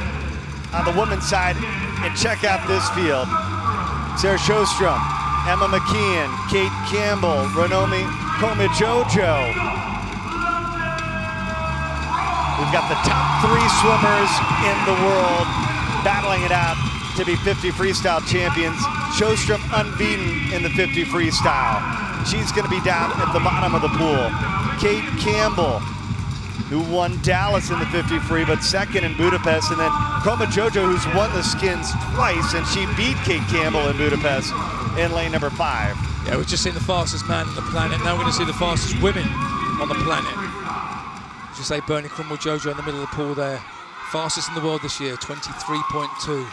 on the women's side. And check out this field. Sarah Sjostrom, Emma McKeon, Kate Campbell, Renomi Komijojo. We've got the top 3 swimmers in the world battling it out to be 50 freestyle champions. Sjostrom unbeaten in the 50 freestyle. She's going to be down at the bottom of the pool. Kate Campbell, who won Dallas in the 50 free, but second in Budapest. And then Komijojo, who's won the skins twice, and she beat Kate Campbell in Budapest in lane number 5. Yeah, we've just seen the fastest man on the planet. Now we're going to see the fastest women on the planet. As you say, Bernie Krumel-Jojo in the middle of the pool there. Fastest in the world this year, 23.2.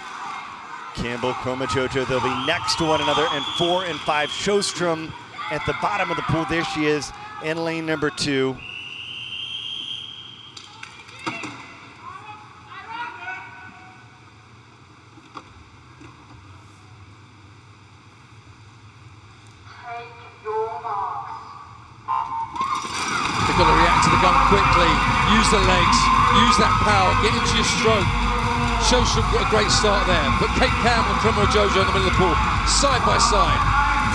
Campbell, Komijojo, they'll be next to one another in 4 and 5. Sjostrom at the bottom of the pool. There she is in lane number 2. They've got to react to the gun quickly, use the legs, use that power, get into your stroke. Sjostrom got a great start there, but Kate Campbell and Krumel-Jojo in the middle of the pool, side by side.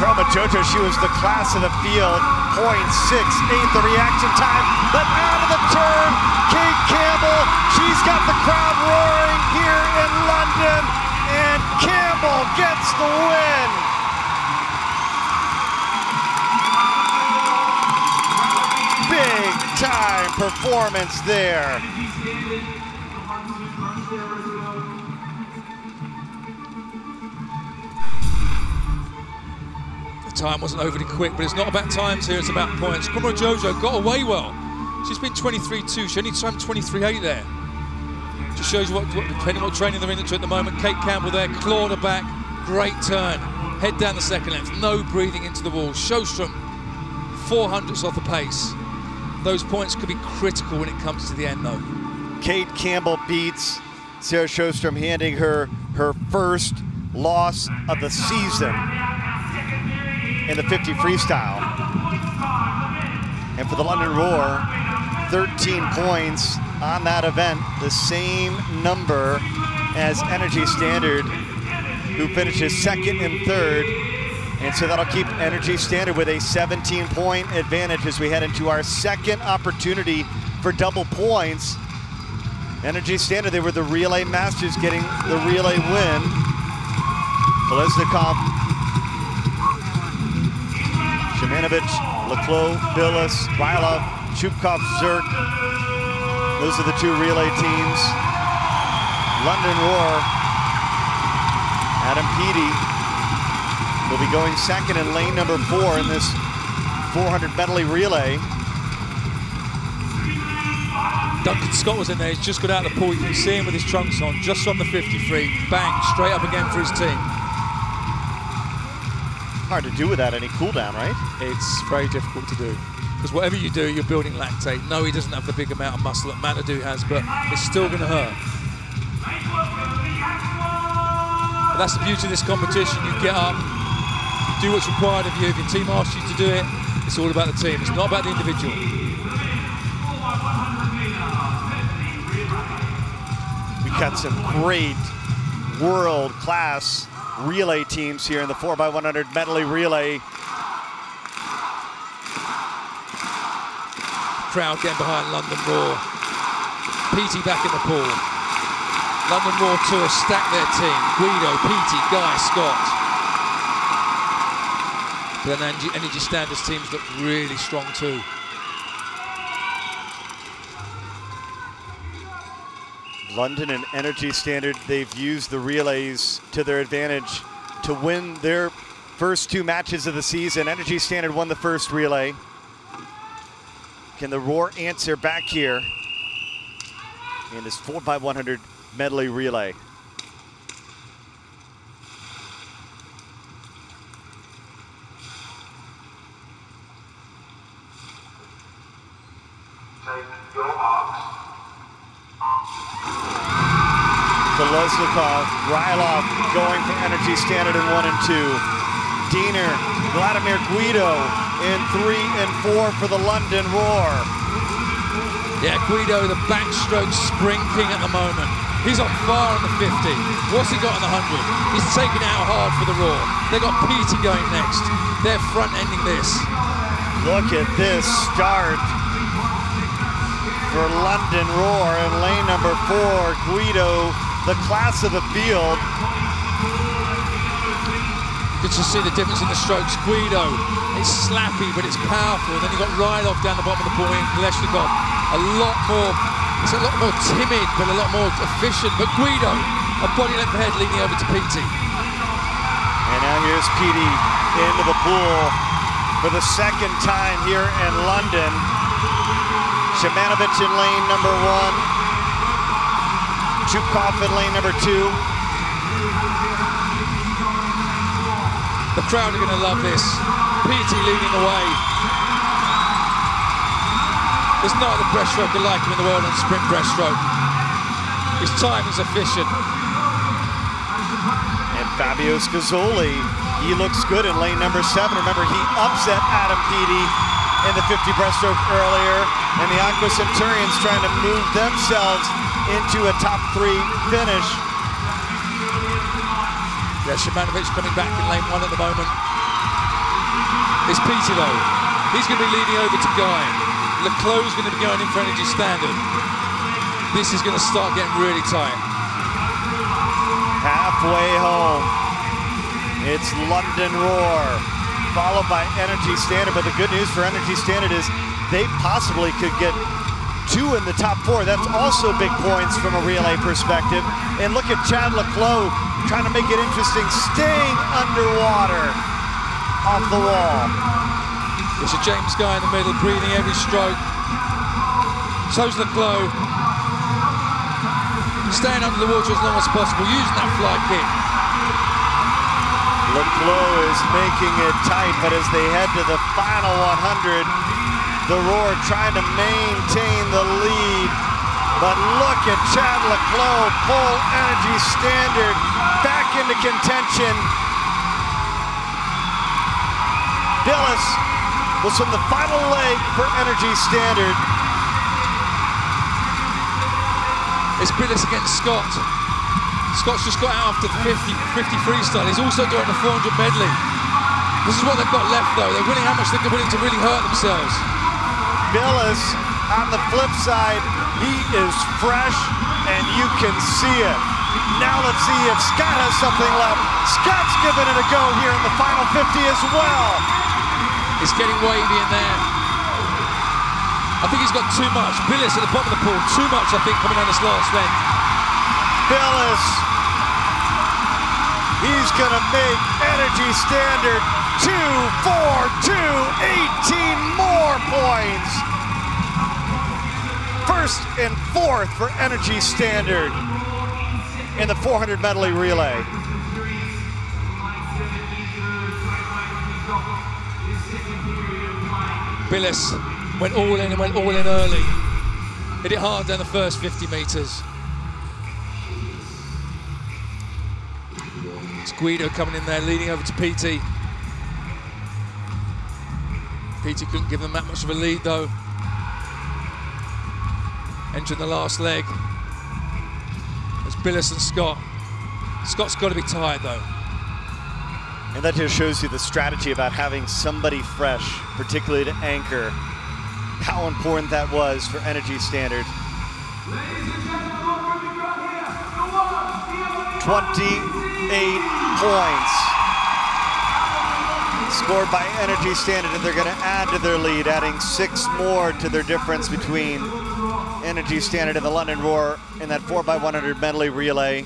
Krumel-Jojo, she was the class of the field, 0.68 the reaction time, but out of the turn, Kate Campbell, she's got the crowd roaring here in London, and Campbell gets the win. Big time performance there. The time wasn't overly quick, but it's not about times here, it's about points. Krumel-Jojo got away well. She's been 23.2, she only swam 23.8 there. Just shows you what depending on what training they're into at the moment. Kate Campbell there, clawed her back, great turn. Head down the second length, no breathing into the wall. Sjostrom, 400ths off the pace. Those points could be critical when it comes to the end, though. Kate Campbell beats Sarah Sjostrom, handing her her first loss of the season in the 50 freestyle. And for the London Roar, 13 points on that event, the same number as Energy Standard, who finishes second and third. And so that'll keep Energy Standard with a 17-point advantage as we head into our second opportunity for double points. Energy Standard, they were the relay masters, getting the relay win. Kolesnikov Shimanovic, Leclos, Billis, Rylov, Chupkov, Zerk. Those are the two relay teams. London Roar, Adam Pedi will be going second in lane number 4 in this 400 medley relay. Duncan Scott was in there. He's just got out of the pool. You can see him with his trunks on, just on the 53. Bang, straight up again for his team. Hard to do without any cool down, right? It's very difficult to do. Because whatever you do, you're building lactate. No, he doesn't have the big amount of muscle that Manadou has, but it's still going to hurt. But that's the beauty of this competition. You get up, do what's required of you. If your team asks you to do it, it's all about the team. It's not about the individual. We got some great world-class relay teams here in the 4x100 medley relay. Crowd getting behind London Roar. Pedi back in the pool. London Roar Tour stack their team. Guido, Pedi, Guy, Scott. But then Energy Standards teams look really strong too. London and Energy Standard, they've used the relays to their advantage to win their first 2 matches of the season. Energy Standard won the first relay. Can the Roar answer back here in this 4x100 medley relay? Kolesnikov, Rylov going for Energy Standard in 1 and 2. Diener, Vladimir Guido in 3 and 4 for the London Roar. Yeah, Guido, the backstroke sprint king at the moment. He's on fire on the 50. What's he got on the 100? He's taking it out hard for the Roar. They got Pedi going next. They're front-ending this. Look at this start for London Roar in lane number 4. Guido, the class of the field. Good to see the difference in the strokes. Guido, it's slappy, but it's powerful. Then you've got Rylov down the bottom of the pool, and Kolesnikov, it's a lot more timid, but a lot more efficient. But Guido, a body length ahead, leading over to Pedi. And now here's Pedi into the pool for the second time here in London. Shimanovic in lane number 1. Chupkov in lane number 2. The crowd are going to love this. Pedi leading the way. There's no other breaststroker like him in the world on sprint breaststroke. His time is efficient. And Fabio Scazzoli, he looks good in lane number 7. Remember, he upset Adam Pedi in the 50 breaststroke earlier, and the Aqua Centurions trying to move themselves into a top 3 finish. Yeah, Shimanovic coming back in lane 1 at the moment. It's Pedi though. He's going to be leading over to Guy. Leclos going to be going in for Energy Standard. This is going to start getting really tight. Halfway home, it's London Roar, followed by Energy Standard. But the good news for Energy Standard is they possibly could get 2 in the top 4. That's also big points from a relay perspective. And look at Chad Leclos trying to make it interesting, staying underwater off the wall. There's a James Guy in the middle, breathing every stroke. So's Leclos. Staying under the water as long as possible, using that fly kick. Leclos is making it tight, but as they head to the final 100, the Roar trying to maintain the lead. But look at Chad Leclos pull Energy Standard back into contention. Billis will swim the final leg for Energy Standard. It's Billis against Scott. Scott's just got out after the 50 freestyle. He's also doing the 400 medley. This is what they've got left though. They're willing how much they're willing to really hurt themselves. Billis on the flip side, he is fresh and you can see it. Now let's see if Scott has something left. Scott's giving it a go here in the final 50 as well. It's getting wavy in there. I think he's got too much. Billis at the bottom of the pool, too much, I think, coming down this last leg. Billis, he's gonna make Energy Standard 2-4-2, 18 more points. First and fourth for Energy Standard in the 400 medley relay. Billis went all in and went all in early. Hit it hard down the first 50 meters. It's Guido coming in there, leading over to Pedi. Pedi couldn't give them that much of a lead though. Entering the last leg. It's Billis and Scott. Scott's got to be tired though. And that just shows you the strategy about having somebody fresh, particularly to anchor, how important that was for Energy Standard. 28 points scored by Energy Standard, and they're going to add to their lead, adding 6 more to their difference between Energy Standard and the London Roar in that 4x100 medley relay.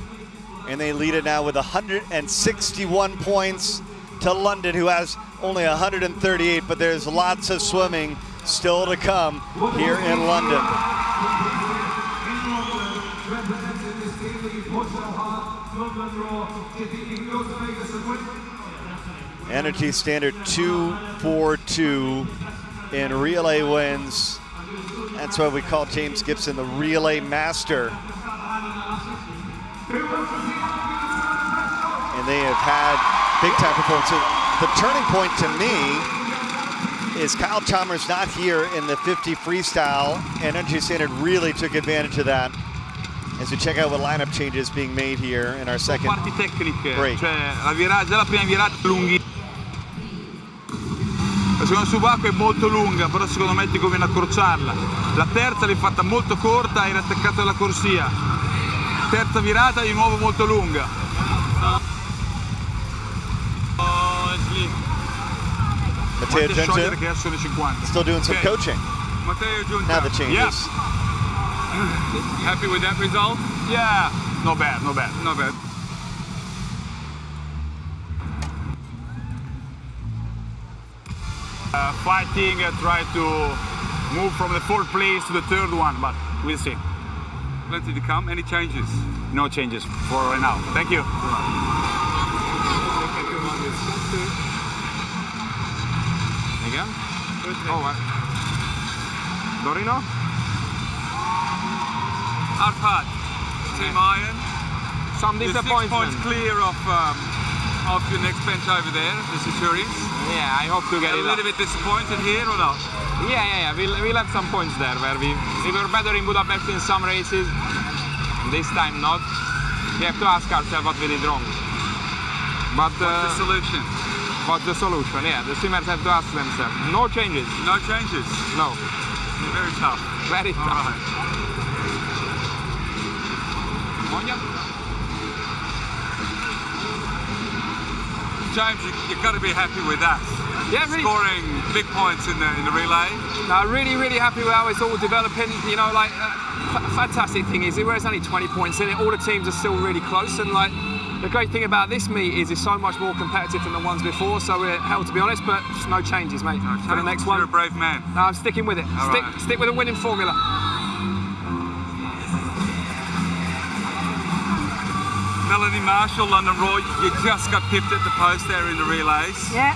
And they lead it now with 161 points to London, who has only 138, but there's lots of swimming still to come here in London. Energy Standard 2-4-2 in relay wins. That's why we call James Gibson the relay master. And they have had big time performances. The turning point to me is Kyle Chalmers not here in the 50 freestyle, and Energy Standard really took advantage of that as we check out what lineup changes being made here in our second Parti tecniche, break. cioè già la prima virata è lunga. La seconda subacquea è molto lunga, però secondo me ti conviene accorciarla. La terza l'hai fatta molto corta, era attaccata dalla corsia. Terza virata di nuovo molto lunga. Matteo Giunta che sono 50. still doing some coaching. Matteo Giunta. Now the changes. Yeah. Happy with that result? Yeah, not bad, not bad. Not bad. Fighting, try to move from the 4th place to the 3rd one, but we'll see. Plenty to come. Any changes? No changes for right now. Thank you. Again? Oh, what? Dorino? Arpad, Team Iron. Some disappointment. 6 points clear of your next bench over there, the Centurions. Yeah, I hope to get it a little bit disappointed here or not? Yeah. We'll have some points there where we were better in Budapest in some races. This time not. We have to ask ourselves what we did wrong. But what's the solution? What's the solution? Yeah, the swimmers have to ask themselves. No changes. No changes? No. Very tough. Very tough. All right. James, you've got to be happy with that. Yeah, really. Scoring big points in the relay. No, really happy with how it's all developing. You know, like, fantastic thing is, whereas only 20 points in it, all the teams are still really close. And like, the great thing about this meet is it's so much more competitive than the ones before. So we're held to be honest, but no changes, mate. No for the next one. You're a brave man. No, I'm sticking with it. Stick with a winning formula. Melanie Marshall, London Roar, you just got pipped at the post there in the relays. Yeah.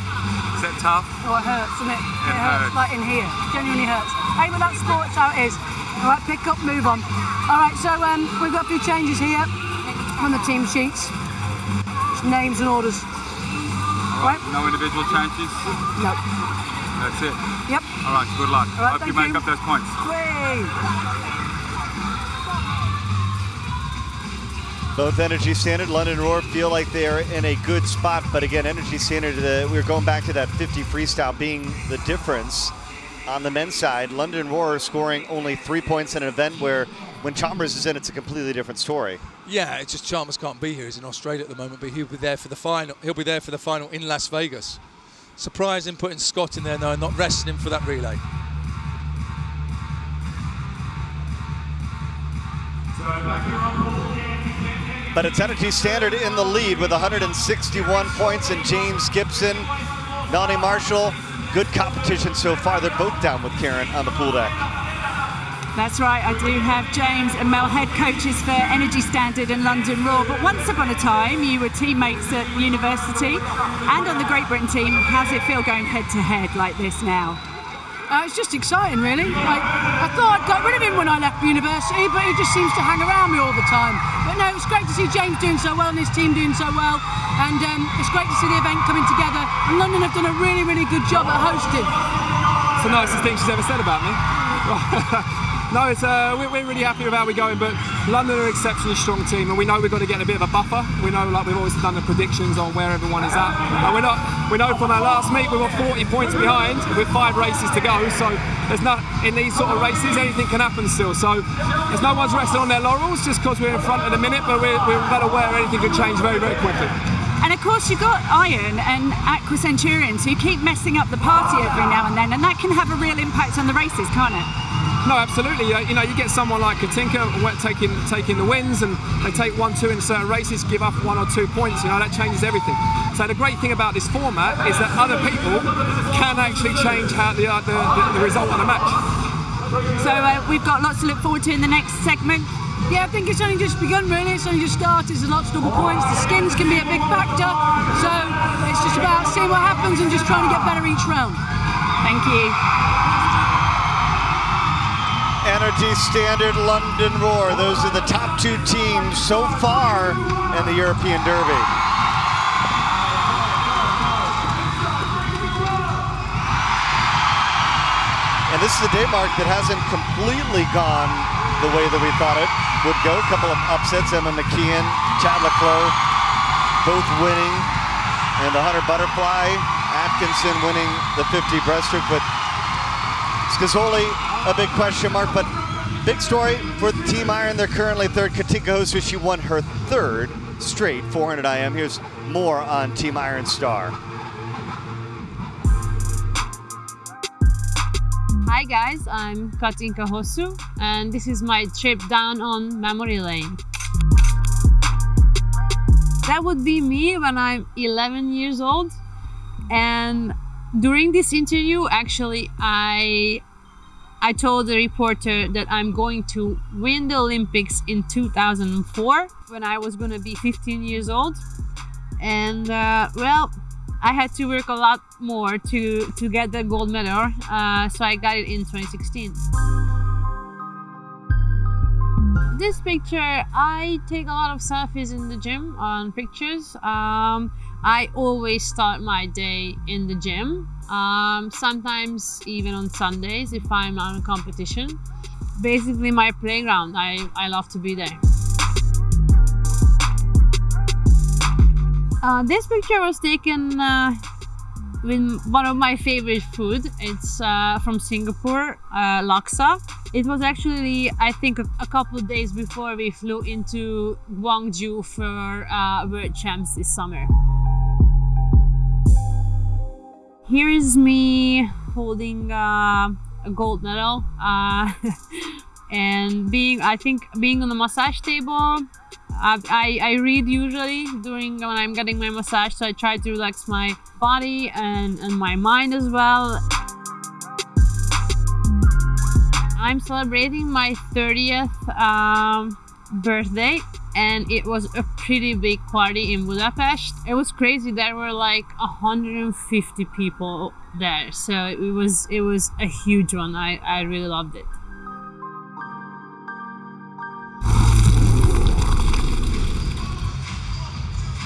Is that tough? Oh, it hurts, doesn't it? It hurts. Like in here. Genuinely hurts. Hey, but that's sports how it is. All right, pick up, move on. All right, so we've got a few changes here on the team sheets. Just names and orders. All right. No individual changes? No. That's it? Yep. All right, good luck. All right, hope you make up those points. Both Energy Standard, London Roar feel like they're in a good spot, but again, Energy Standard, we're going back to that 50 freestyle being the difference on the men's side. London Roar scoring only 3 points in an event where when Chalmers is in, it's a completely different story. Yeah, it's just Chalmers can't be here. He's in Australia at the moment, but he'll be there for the final. He'll be there for the final in Las Vegas. surprising putting Scott in there now and not resting him for that relay. But it's Energy Standard in the lead with 161 points, and James Gibson, Melanie Marshall, good competition so far. They're both down with Karen on the pool deck. That's right, I do have James and Mel head coaches for Energy Standard and London Raw, but once upon a time you were teammates at university and on the Great Britain team. How's it feel going head to head like this now? It's just exciting, really. I thought I'd got rid of him when I left university, but he just seems to hang around me all the time. But no, it's great to see James doing so well and his team doing so well, and it's great to see the event coming together, and London have done a really, really good job at hosting. It's the nicest thing she's ever said about me. No, it's, we're really happy with how we're going, but London are an exceptionally strong team, and we know we've got to get a bit of a buffer. We know, like we've always done the predictions on where everyone is at. And we know from our last meet we were 40 points behind with 5 races to go, so there's not, in these sort of races anything can happen still. So there's no one's resting on their laurels just because we're in front at the minute, but we're well aware anything could change very, very quickly. And of course you've got Iron and Aqua Centurions who keep messing up the party every now and then, and that can have a real impact on the races, can't it? No, absolutely. You know, you get someone like Katinka taking the wins, and they take 1-2 in certain races, give up 1 or 2 points. You know, that changes everything. So the great thing about this format is that other people can actually change how the result of the match. So we've got lots to look forward to in the next segment. Yeah, I think it's only just begun, really. It's only just started. There's lots of double points. The skins can be a big factor. So it's just about seeing what happens and just trying to get better each round. Thank you. Energy Standard, London Roar. Those are the top 2 teams so far in the European Derby. And this is a day mark that hasn't completely gone the way that we thought it would go. A couple of upsets, Emma Mckee and Chad Leclerc both winning, and the 100 butterfly, Atkinson winning the 50 breaststroke, but Scazzoli a big question mark. But big story for Team Iron. They're currently third. Katinka Hosu, she won her 3rd straight 400 IM. Here's more on Team Iron Star. Hi guys, I'm Katinka Hosu, and this is my trip down on memory lane. That would be me when I'm 11 years old, and during this interview, actually, I told the reporter that I'm going to win the Olympics in 2004 when I was going to be 15 years old. And well, I had to work a lot more to get the gold medal, so I got it in 2016. This picture, I take a lot of selfies in the gym on pictures. I always start my day in the gym, sometimes even on Sundays if I'm on a competition. Basically my playground, I love to be there. This picture was taken with one of my favorite food. It's from Singapore, laksa. It was actually, I think, a couple of days before we flew into Gwangju for World Champs this summer. Here is me holding a gold medal and being on the massage table. I read usually when I'm getting my massage, so I try to relax my body and my mind as well. I'm celebrating my 30th birthday, and it was a pretty big party in Budapest. It was crazy. There were like 150 people there, so it was a huge one. I really loved it.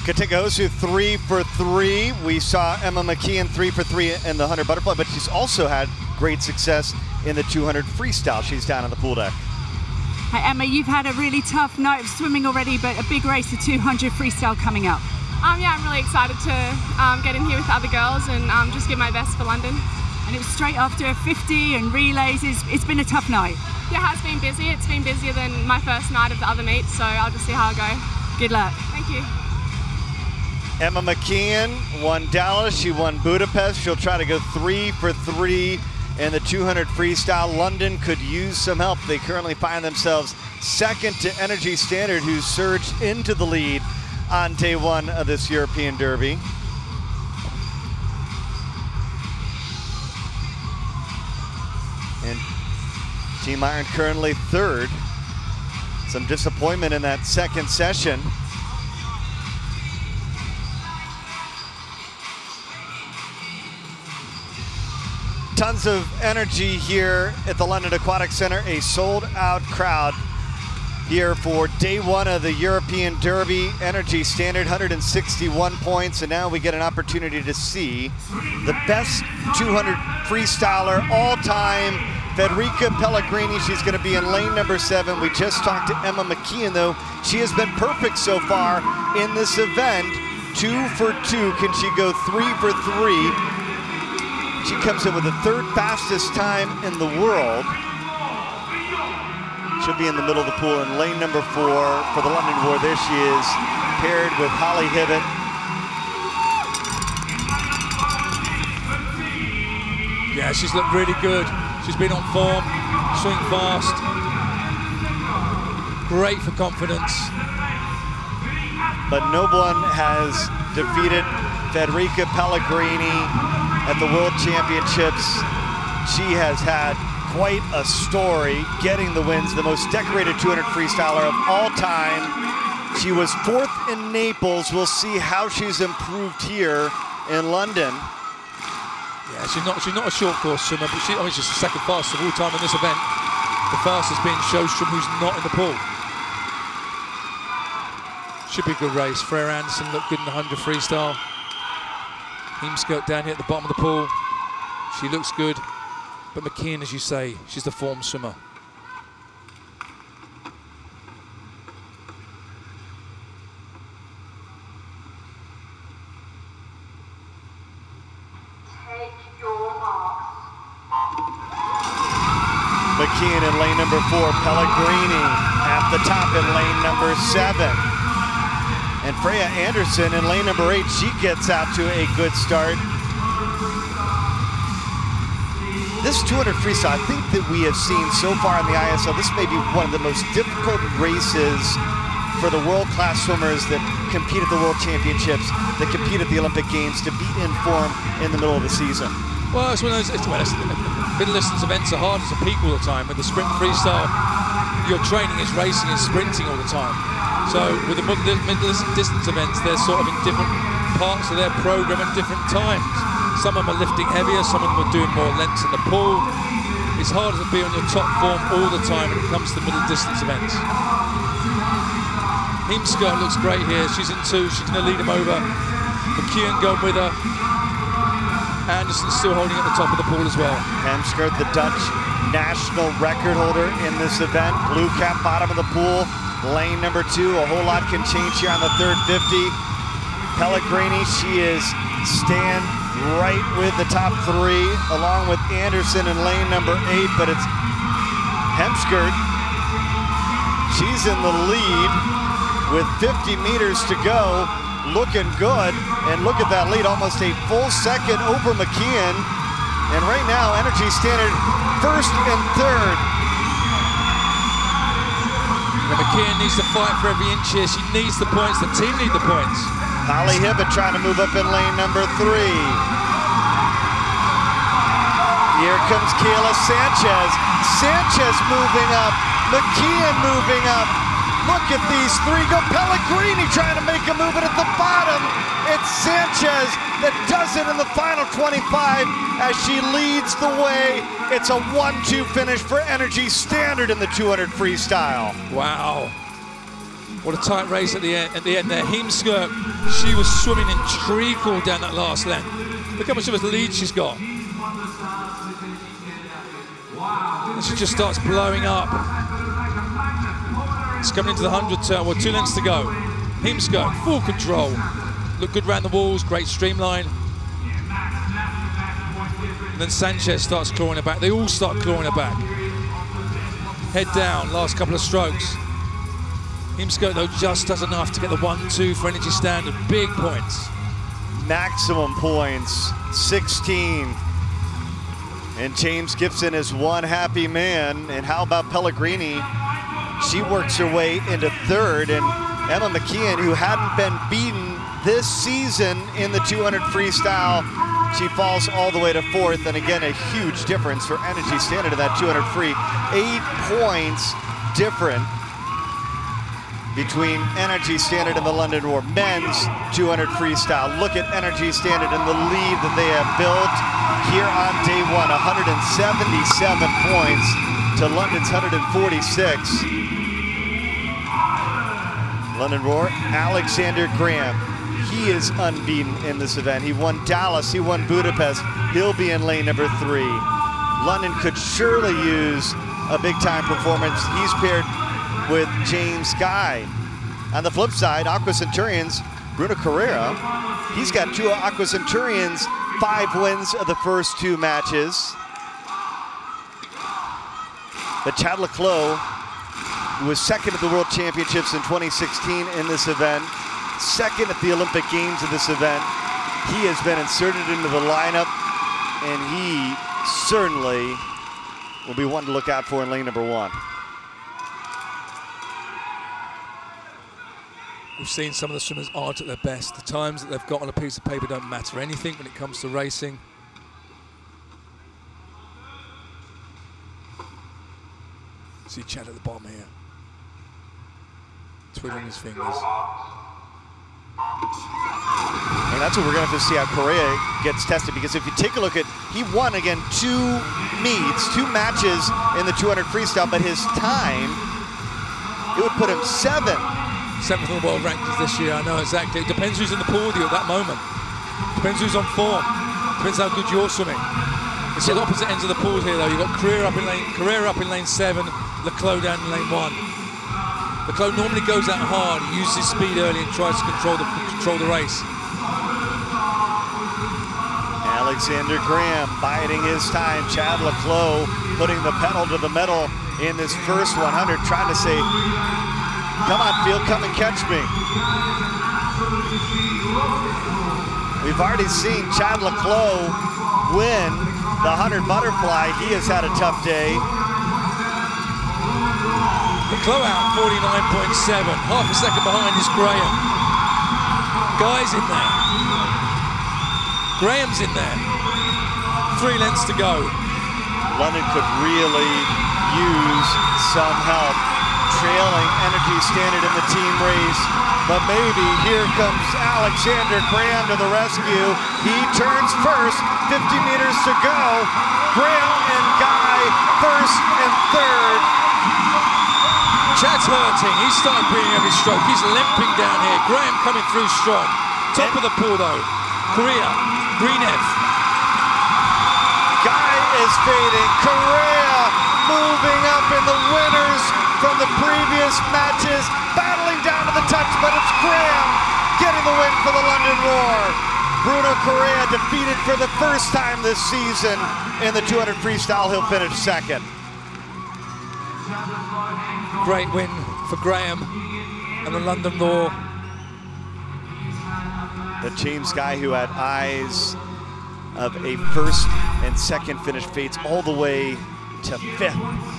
Katinka Hosu 3 for 3. We saw Emma Mckee 3 for 3 in the 100 butterfly, but she's also had great success in the 200 freestyle. She's down on the pool deck. Hi Emma, you've had a really tough night of swimming already, but a big race, the 200 freestyle coming up. Yeah, I'm really excited to get in here with the other girls and just give my best for London. And it was straight after 50 and relays. It's been a tough night. Yeah, it has been busy. It's been busier than my first night of the other meets, so I'll just see how I go. Good luck. Thank you. Emma Mckee won Dallas, she won Budapest. She'll try to go 3 for 3 in the 200 freestyle. London could use some help. They currently find themselves second to Energy Standard, who surged into the lead on day one of this European Derby. And Team Iron currently third. Some disappointment in that second session. Tons of energy here at the London Aquatics Centre. A sold-out crowd here for day one of the European Derby. Energy Standard, 161 points, and now we get an opportunity to see the best 200 freestyler all time, Federica Pellegrini. She's going to be in lane number 7. We just talked to Emma Mckee, though. She has been perfect so far in this event. 2 for 2. Can she go 3 for 3? She comes in with the 3rd fastest time in the world. She'll be in the middle of the pool in lane number 4 for the London War. There she is, paired with Holly Hibbett. Yeah, she's looked really good. She's been on form, swing fast. Great for confidence. But no one has defeated Federica Pellegrini at the World Championships. She has had quite a story getting the wins, the most decorated 200 freestyler of all time. She was 4th in Naples. We'll see how she's improved here in London. Yeah, she's not a short course swimmer, but she's the 2nd fastest of all time in this event. The fastest being Sjostrom, who's not in the pool. Should be a good race. Freya Anderson looked good in the 100 freestyle. Heemskerk down here at the bottom of the pool. She looks good. But Mckee, as you say, she's the form swimmer. Mckee in lane number 4, Pellegrini at the top in lane number 7. And Freya Anderson in lane number 8, she gets out to a good start. This 200 freestyle, I think that we have seen so far in the ISL, this may be one of the most difficult races for the world-class swimmers that compete at the World Championships, that compete at the Olympic Games, to be in form in the middle of the season. Well, it's one of those, middle distance events are hard to peak all the time. With the sprint freestyle, your training is racing and sprinting all the time. So with the middle distance events, they're sort of in different parts of their program at different times. Some of them are lifting heavier, some of them are doing more lengths in the pool. It's harder to be on your top form all the time when it comes to middle distance events. Heemskerk looks great here. She's in 2, she's going to lead him over. Mckee going with her. Anderson's still holding at the top of the pool as well. Heemskerk, the Dutch national record holder in this event. Blue cap, bottom of the pool. Lane number 2, a whole lot can change here on the 3rd 50. Pellegrini, she is staying right with the top 3, along with Anderson in lane number 8, but it's Heemskerk. She's in the lead with 50 meters to go, looking good, and look at that lead, almost a full second over Mckee. And right now, Energy Standard 1st and 3rd. And Mckee needs to fight for every inch here. She needs the points. The team need the points. Holly Hibbett trying to move up in lane number 3. Here comes Kayla Sanchez. Sanchez moving up. Mckee moving up. Look at these 3 go. Pellegrini trying to make a move, and at the bottom, it's Sanchez that does it in the final 25 as she leads the way. It's a 1-2 finish for Energy Standard in the 200 freestyle. Wow. What a tight race at the end there. Heemskerk, she was swimming in treacle down that last length. Look how much of a lead she's got. And she just starts blowing up. It's coming into the 100 turn. Well, 2 lengths to go. Heemskerk, full control. Look good around the walls, great streamline. And then Sanchez starts clawing her back. They all start clawing her back. Head down, last couple of strokes. Imsko, though, just does enough to get the 1-2 for energy standard. Big points. Maximum points, 16. And James Gibson is one happy man. And how about Pellegrini? She works her way into third. And Emma Mckee, who hadn't been beaten this season in the 200 freestyle, she falls all the way to fourth. And again, a huge difference for energy standard in that 200 free. 8 points different between energy standard and the London Roar. Men's 200 freestyle. Look at energy standard and the lead that they have built here on day one. 177 points to London's 146. London Roar, Alexander Graham. He is unbeaten in this event. He won Dallas, he won Budapest. He'll be in lane number 3. London could surely use a big time performance. He's paired with James Guy. On the flip side, Aqua Centurions, Bruno Carrera, he's got 2 Aqua Centurions, 5 wins of the first 2 matches. But Chad Leclos, who was second at the World Championships in 2016 in this event, second at the Olympic Games in this event, he has been inserted into the lineup, and he certainly will be one to look out for in lane number 1. We've seen some of the swimmers aren't at their best. The times that they've got on a piece of paper don't matter anything when it comes to racing. See Chad at the bottom here, twiddling his fingers. And that's what we're going to have to see how Correa gets tested, because if you take a look at, he won again 2 meets, 2 matches in the 200 freestyle, but his time, it would put him 7th in the world rankings this year. I know exactly. It depends who's in the pool with you at that moment. Depends who's on form. Depends how good you're swimming. It's the opposite ends of the pool here, though. You've got Carrera up in lane 7, Leclos down in lane 1. Leclos normally goes out hard, he uses his speed early and tries to control the race. Alexander Graham biding his time. Chad Leclos putting the pedal to the metal in this first 100, trying to say, come on, field, come and catch me. We've already seen Chad Leclos win the 100 butterfly. He has had a tough day. Leclos out 49.7, half a second behind is Graham. Guy's in there. Graham's in there. 3 lengths to go. London could really use some help. Trailing energy standard in the team race, but maybe here comes Alexander Graham to the rescue. He turns first, 50 meters to go. Graham and Guy first and third. Chad's hurting, he's starting breathing every stroke. He's limping down here. Graham coming through strong. Top of the pool though. Korea, Greenev. Guy is fading. Korea moving up in the winners from the previous matches, battling down to the touch, but it's Graham getting the win for the London Roar. Bruno Correa defeated for the first time this season in the 200 freestyle. He'll finish 2nd. Great win for Graham and the London Roar. The James Guy, who had eyes of a 1st and 2nd finish, fades all the way to 5th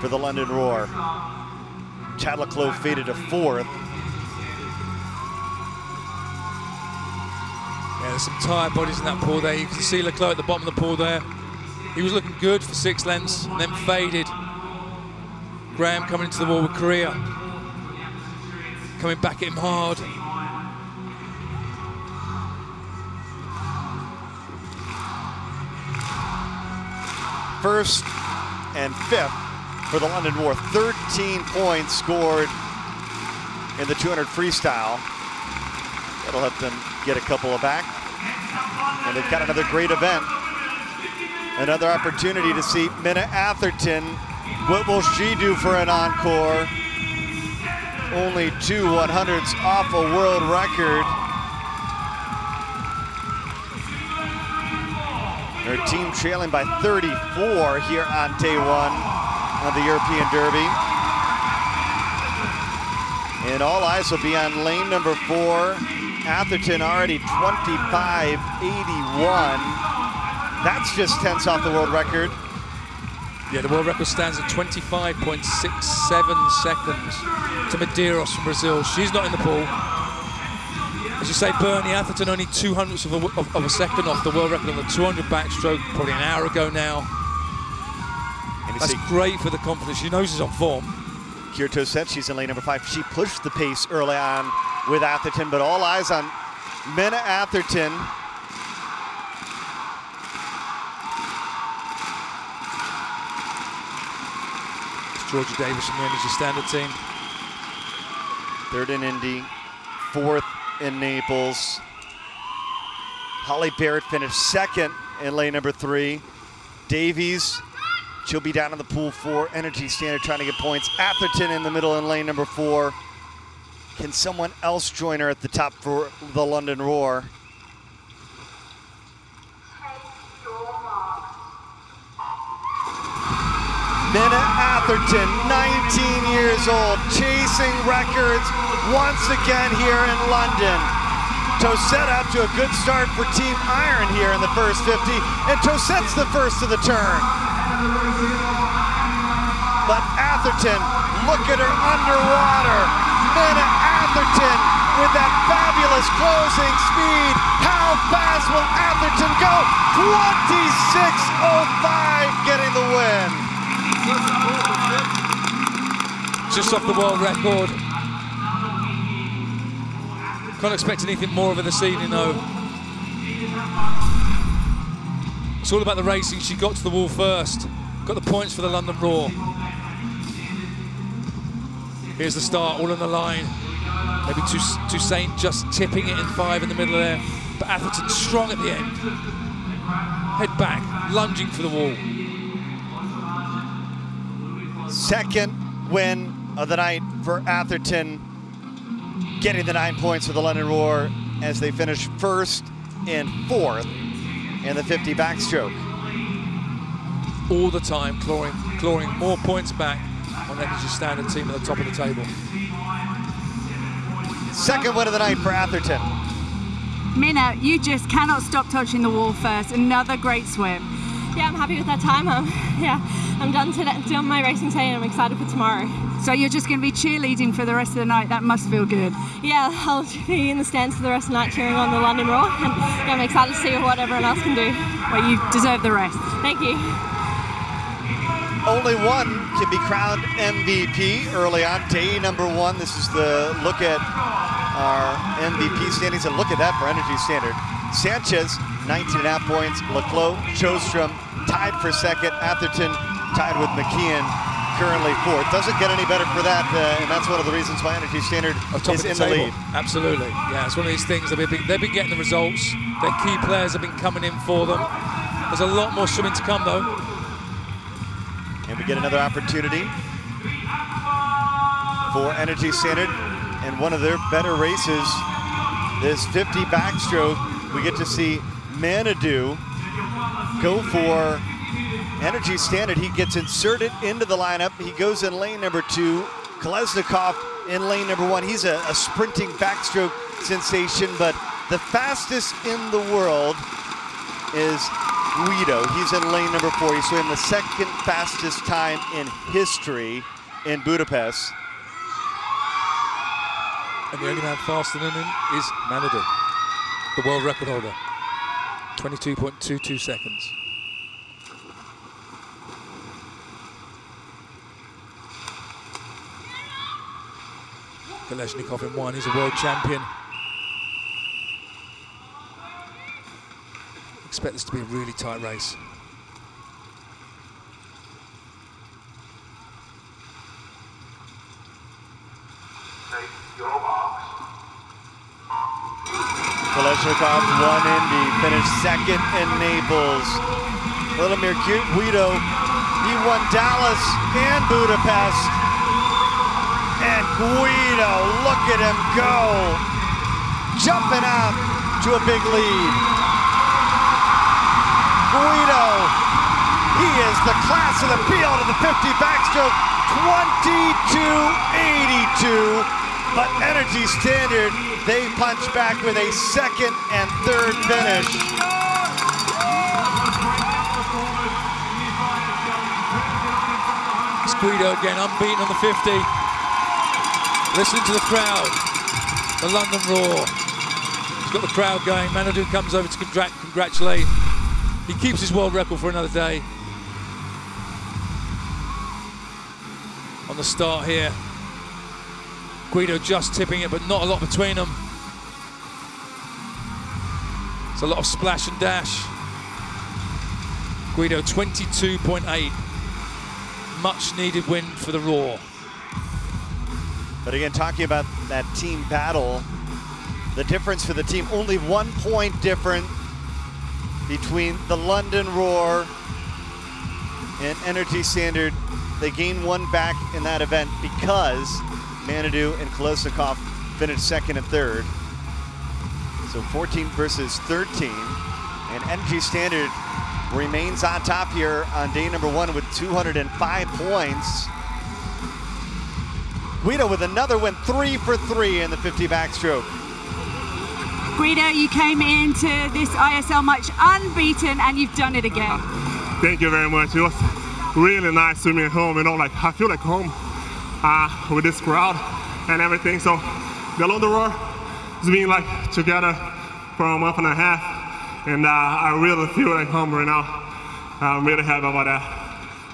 for the London Roar. Chad Leclos faded to 4th. Yeah, there's some tired bodies in that pool there. You can see Leclos at the bottom of the pool there. He was looking good for 6 lengths and then faded. Graham coming into the wall with Korea. Coming back at him hard. First and 5th for the London Roar. 13 points scored in the 200 freestyle. That'll help them get a couple of back. And they've got another great event. Another opportunity to see Minna Atherton. What will she do for an encore? Only 2 100s off a world record. Their team trailing by 34 here on day 1 of the European Derby. And all eyes will be on lane number 4. Atherton already 25.81. That's just tenths off the world record. Yeah, the world record stands at 25.67 seconds to Medeiros from Brazil. She's not in the pool. As you say, Bernie Atherton only 0.02 of a second off the world record on the 200 backstroke, probably an hour ago now. That's great for the confidence. She knows she's on form. Kyoto said she's in lane number 5. She pushed the pace early on with Atherton, but all eyes on Minna Atherton. It's Georgia Davis from the Energy Standard team. 3rd in Indy, 4th in Naples. Holly Barrett finished 2nd in lane number 3. Davies, she'll be down in the pool for Energy Standard trying to get points. Atherton in the middle in lane number 4. Can someone else join her at the top for the London Roar? Minna Atherton, 19 years old, chasing records once again here in London. Tosette out to a good start for Team Iron here in the first 50, and Tosette's the first of the turn. But Atherton, look at her underwater. Minna Atherton with that fabulous closing speed. How fast will Atherton go? 26.05 getting the win. Just off the world record. Can't expect anything more of her this evening though. It's all about the racing. She got to the wall first. Got the points for the London Roar. Here's the start, all on the line. Maybe Toussaint just tipping it in 5 in the middle there. But Atherton strong at the end. Head back, lunging for the wall. 2nd win of the night for Atherton, getting the 9 points for the London Roar as they finish 1st and 4th in the 50 backstroke. All the time clawing more points back on Energy Standard team at the top of the table. 2nd win of the night for Atherton. Minna, you just cannot stop touching the wall first. Another great swim. Yeah, I'm happy with that time. I'm done my racing today and I'm excited for tomorrow. So you're just going to be cheerleading for the rest of the night. That must feel good. Yeah, I'll be in the stands for the rest of the night cheering on the London Roar, and yeah, I'm excited to see what everyone else can do. Well, you deserve the rest. Thank you. Only one can be crowned MVP early on, day number 1. This is the look at our MVP standings, and look at that for Energy Standard. Sanchez, 19.5 points. Leclos, Sjostrom tied for 2nd. Atherton tied with Mckee, currently 4th. Doesn't get any better for that, and that's one of the reasons why Energy Standard is in the lead. Absolutely, yeah, it's one of these things. They've been getting the results. Their key players have been coming in for them. There's a lot more swimming to come, though. And we get another opportunity for Energy Standard, and one of their better races, this 50 backstroke. We get to see Manadou go for Energy Standard. He gets inserted into the lineup. He goes in lane number 2. Kolesnikov in lane number 1. He's a sprinting backstroke sensation, but the fastest in the world is Guido. He's in lane number 4. He swam the 2nd fastest time in history in Budapest. And the only man faster than him is Manadou, the world record holder. 22.22 seconds. Kolesnikov in 1, he's a world champion. Expect this to be a really tight race. Kolesnikov won Indy, finished 2nd in Naples. Vladimir Guido, he won Dallas and Budapest. And Guido, look at him go. Jumping out to a big lead. Guido, he is the class of the field of the 50 backstroke, 22.82. but Energy Standard, they punch back with a second and third finish. It's Guido again, unbeaten on the 50. Listen to the crowd, the London roar. He's got the crowd going. Manadu comes over to congratulate. He keeps his world record for another day. On the start here, Guido just tipping it, but not a lot between them. It's a lot of splash and dash. Guido 22.8. Much needed win for the Roar. But again, talking about that team battle, the difference for the team, only 1 point different between the London Roar and Energy Standard. They gained one back in that event because Manadu and Kolesnikov finished second and third. So 14 versus 13. And Energy Standard remains on top here on day number 1 with 205 points. Guido with another win, 3 for 3 in the 50 backstroke. Guido, you came into this ISL match unbeaten and you've done it again. Thank you very much. It was really nice swimming at home, you know, like I feel like home with this crowd and everything. So the London Roar has been like together for a month and a half, and I really feel like home right now. I'm really happy about that.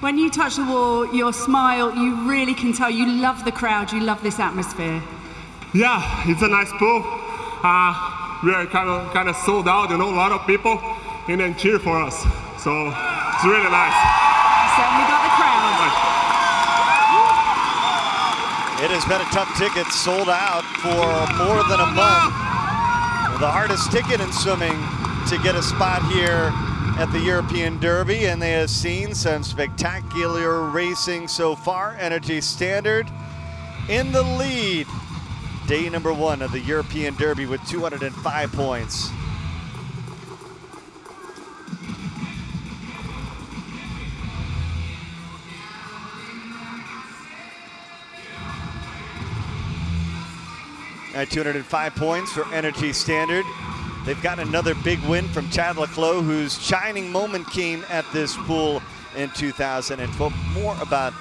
When you touch the wall, your smile, you really can tell you love the crowd, you love this atmosphere. Yeah, it's a nice pool. We are kind of sold out, you know, a lot of people and then cheer for us. So it's really nice. Certainly got the crowd. It has been a tough ticket, sold out for more than a month. The hardest ticket in swimming to get a spot here at the European Derby, and they have seen some spectacular racing so far. Energy Standard in the lead. Day number 1 of the European Derby with 205 points. At 205 points for Energy Standard. They've got another big win from Chad Leclos, whose shining moment came at this pool in 2012. More about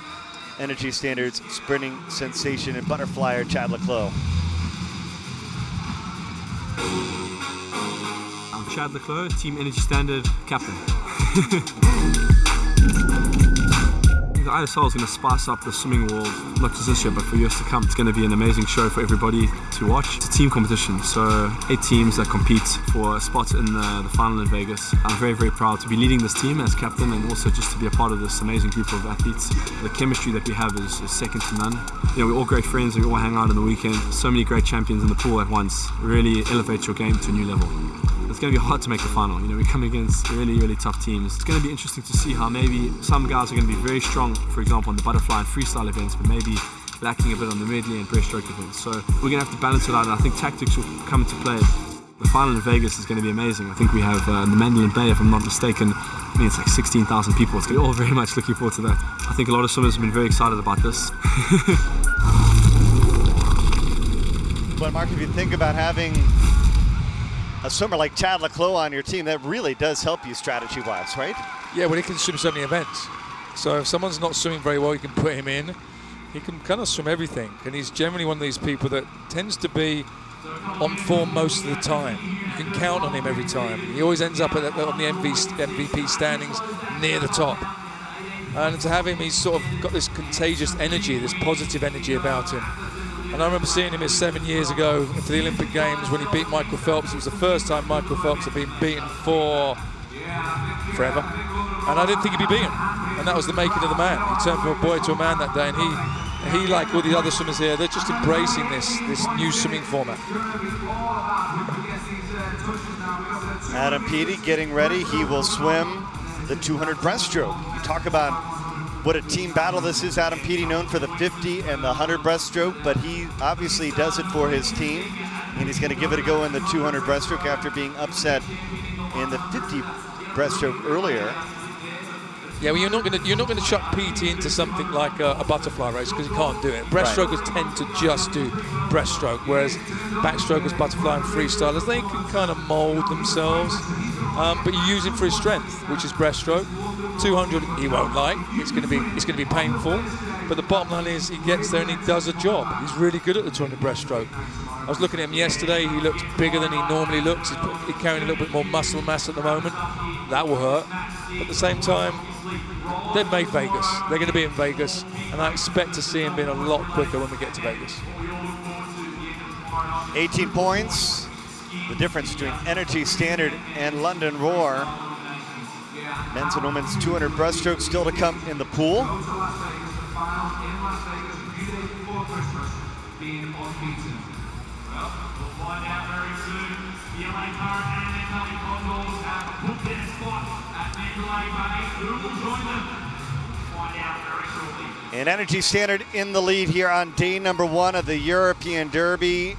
Energy Standard's sprinting sensation and butterflyer Chad Leclos. I'm Chad Leclos, Team Energy Standard captain. The ISL is going to spice up the swimming world, not just this year, but for years to come. It's going to be an amazing show for everybody to watch. It's a team competition, so 8 teams that compete for a spot in the final in Vegas. I'm very, very proud to be leading this team as captain and also just to be a part of this amazing group of athletes. The chemistry that we have is second to none. You know, we're all great friends, we all hang out on the weekend. So many great champions in the pool at once. Really elevates your game to a new level. It's going to be hard to make the final. You know, we come against really, really tough teams. It's going to be interesting to see how maybe some guys are going to be very strong, for example, on the butterfly and freestyle events, but maybe lacking a bit on the medley and breaststroke events. So we're going to have to balance it out, and I think tactics will come into play. The final in Vegas is going to be amazing. I think we have the Mandalay Bay, if I'm not mistaken. I think it's like 16,000 people. It's going to be all very much looking forward to that. I think a lot of swimmers have been very excited about this. But Mark, if you think about having a swimmer like Chad Leclos on your team, that really does help you strategy-wise, right? Yeah, well, he can swim so many events. So if someone's not swimming very well, you can put him in. He can kind of swim everything. And he's generally one of these people that tends to be on form most of the time. You can count on him every time. He always ends up on the MVP standings near the top. And to have him, he's sort of got this contagious energy, this positive energy about him. And I remember seeing him 7 years ago for the Olympic Games when he beat Michael Phelps. It was the first time Michael Phelps had been beaten for forever. And I didn't think he'd be beaten. And that was the making of the man. He turned from a boy to a man that day. And he, like all the other swimmers here, they're just embracing this new swimming format. Adam Pedi getting ready. He will swim the 200 breaststroke. You talk about what a team battle this is. Adam Pedi known for the 50 and the 100 breaststroke, but he obviously does it for his team, and he's going to give it a go in the 200 breaststroke after being upset in the 50 breaststroke earlier. Yeah, well, you're not going to chuck Pedi into something like a butterfly race because you can't do it. Breaststrokers tend to just do breaststroke, whereas backstrokers, butterfly, and freestylers, they can kind of mould themselves. But you use him for his strength, which is breaststroke. 200 he won't like. It's going to be painful. But the bottom line is he gets there and he does a job. He's really good at the 200 breaststroke. I was looking at him yesterday. He looks bigger than he normally looks. He's carrying a little bit more muscle mass at the moment. That will hurt. But at the same time, they've made Vegas. They're going to be in Vegas, and I expect to see him being a lot quicker when we get to Vegas. 18 points, the difference between Energy Standard and London Roar. Men's and women's 200 breaststroke still to come in the pool. And Energy Standard in the lead here on day number 1 of the European Derby.